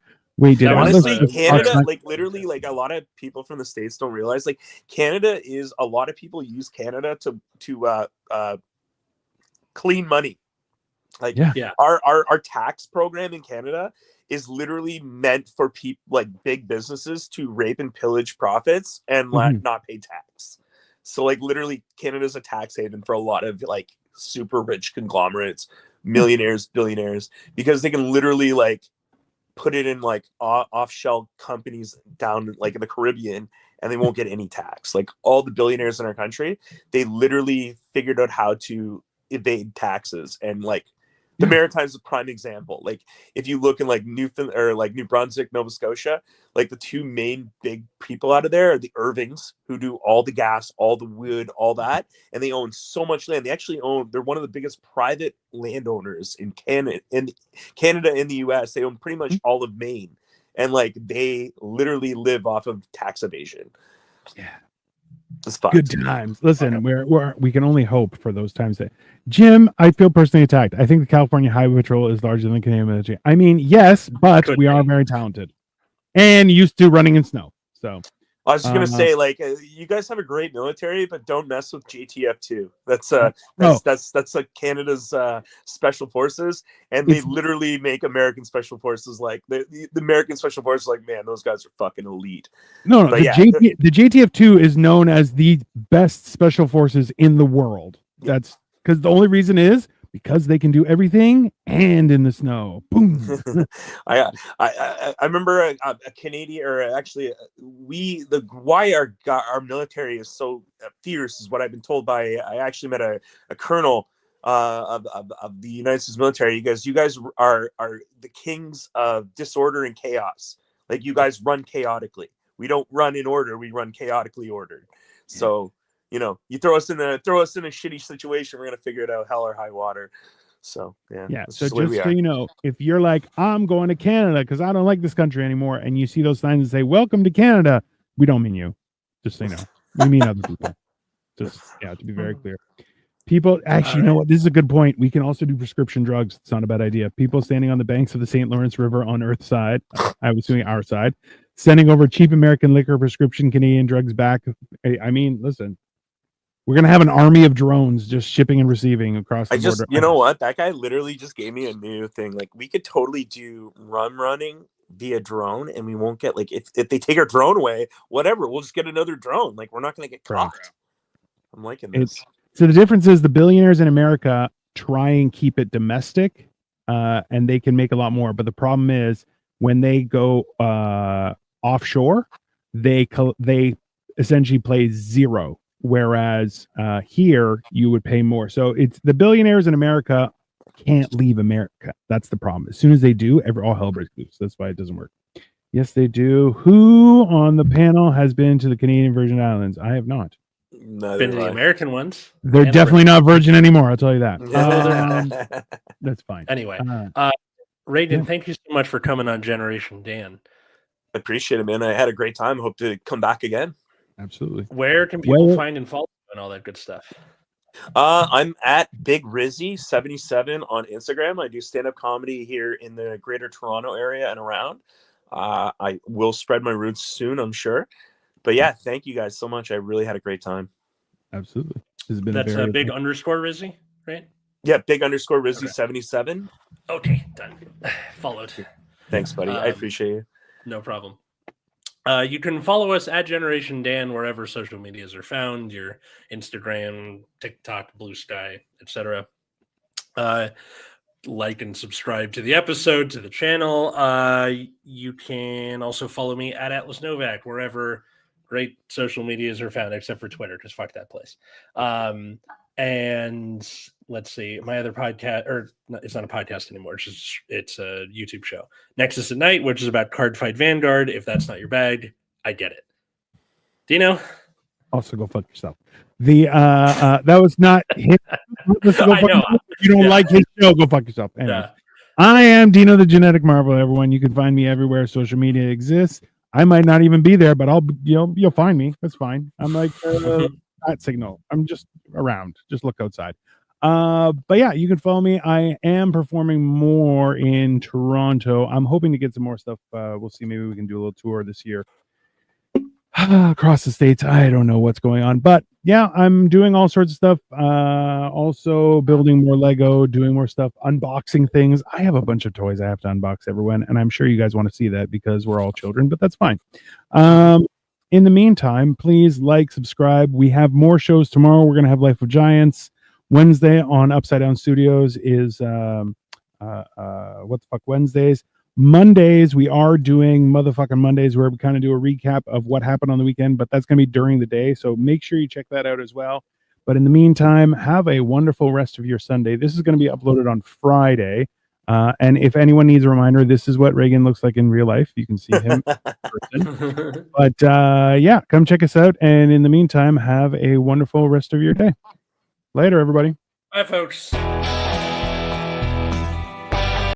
Canada, like literally, like a lot of people from the States don't realize, like Canada is a lot of people use Canada to clean money. Like our tax program in Canada is literally meant for people like big businesses to rape and pillage profits and not pay tax. So like literally Canada's a tax haven for a lot of like super rich conglomerates, millionaires, billionaires, because they can literally like put it in like offshore companies down like in the Caribbean and they won't get any tax. Like all the billionaires in our country, they literally figured out how to evade taxes. And like the Maritimes is a prime example. Like if you look in like Newfoundland or like New Brunswick, Nova Scotia, like the two main big people out of there are the Irvings, who do all the gas, all the wood, all that, and they own so much land. They actually they're one of the biggest private landowners in Canada and the US. They own pretty much all of Maine, and like they literally live off of tax evasion. Yeah. It's fun. Good times. Listen, we can only hope for those times. Jim, I feel personally attacked. I think the California Highway Patrol is larger than the Canadian military. I mean, yes, but we are very talented and used to running in snow. So I was just gonna say, like, you guys have a great military, but don't mess with JTF2. That's like Canada's special forces, and they literally make American special forces like the American special forces. Like, man, those guys are fucking elite. No, the JTF2 is known as the best special forces in the world. That's because the only reason is because they can do everything and in the snow. Boom. I remember a Canadian, or actually why our military is so fierce is what I've been told by. I actually met a colonel of the United States military. You guys are the kings of disorder and chaos. Like you guys run chaotically. We don't run in order. We run chaotically ordered. So. You throw us in a shitty situation, we're gonna figure it out, hell or high water. So yeah. So just so you know, if you're like, I'm going to Canada because I don't like this country anymore, and you see those signs that say "Welcome to Canada," we don't mean you. Just so you know, we mean other people. Just to be very clear. People actually, you know what? This is a good point. We can also do prescription drugs. It's not a bad idea. People standing on the banks of the St. Lawrence River on Earth's side, I was doing our side, sending over cheap American liquor, prescription Canadian drugs back. I mean, listen. We're going to have an army of drones just shipping and receiving across the border. You know what? That guy literally just gave me a new thing. Like, we could totally do rum running via drone, and we won't get, like, if they take our drone away, whatever, we'll just get another drone. Like, we're not going to get caught. I'm liking this. So the difference is the billionaires in America try and keep it domestic, and they can make a lot more. But the problem is when they go offshore, they essentially play zero. Whereas here you would pay more. So it's the billionaires in America can't leave America. That's the problem. As soon as they do, all hell breaks loose. That's why it doesn't work. Yes, they do. Who on the panel has been to the Canadian Virgin Islands? I have not. Been to the American ones. They're definitely not virgin anymore. I'll tell you that. That's fine. Anyway, Reagan, thank you so much for coming on Generation Dan. I appreciate it, man. I had a great time. Hope to come back again. Absolutely. Where can people find and follow you and all that good stuff? I'm at Big Rizzy 77 on Instagram. I do stand-up comedy here in the Greater Toronto area and around. I will spread my roots soon, I'm sure. But yeah, thank you guys so much. I really had a great time. Absolutely. This has been That's a big underscore Rizzy, right? Yeah, big underscore Rizzy 77. Okay, done. Followed. Thanks, buddy. I appreciate you. No problem. You can follow us at Generation Dan wherever social medias are found, your Instagram, TikTok, Blue Sky, etc. Like and subscribe to the episode, to the channel. You can also follow me at Atlas Novak wherever great social medias are found, except for Twitter, because fuck that place. And let's see, my other podcast, or it's not a podcast anymore. It's a YouTube show, Nexus at Night, which is about Card Fight Vanguard. If that's not your bag, I get it. Dino? Also, go fuck yourself. That was not him. I know. If you don't like his show, go fuck yourself. Anyways, I am Dino the Genetic Marvel, everyone. You can find me everywhere social media exists. I might not even be there, but you'll find me. That's fine. I'm like that signal. I'm just around. Just look outside. But yeah, you can follow me. I am performing more in Toronto. I'm hoping to get some more stuff. We'll see. Maybe we can do a little tour this year across the states. I don't know what's going on, but yeah, I'm doing all sorts of stuff. Also building more Lego, doing more stuff, unboxing things. I have a bunch of toys I have to unbox, everyone, and I'm sure you guys want to see that because we're all children, but that's fine. In the meantime, please like, subscribe. We have more shows tomorrow. We're going to have Life of Giants. Wednesday on Upside Down Studios is What the Fuck Wednesdays. Mondays, we are doing Motherfucking Mondays, where we kind of do a recap of what happened on the weekend, but that's going to be during the day, so make sure you check that out as well. But in the meantime, have a wonderful rest of your Sunday. This is going to be uploaded on Friday, and if anyone needs a reminder, this is what Reagan looks like in real life. You can see him in person. But yeah, come check us out, and in the meantime, have a wonderful rest of your day. Later, everybody. Bye, folks.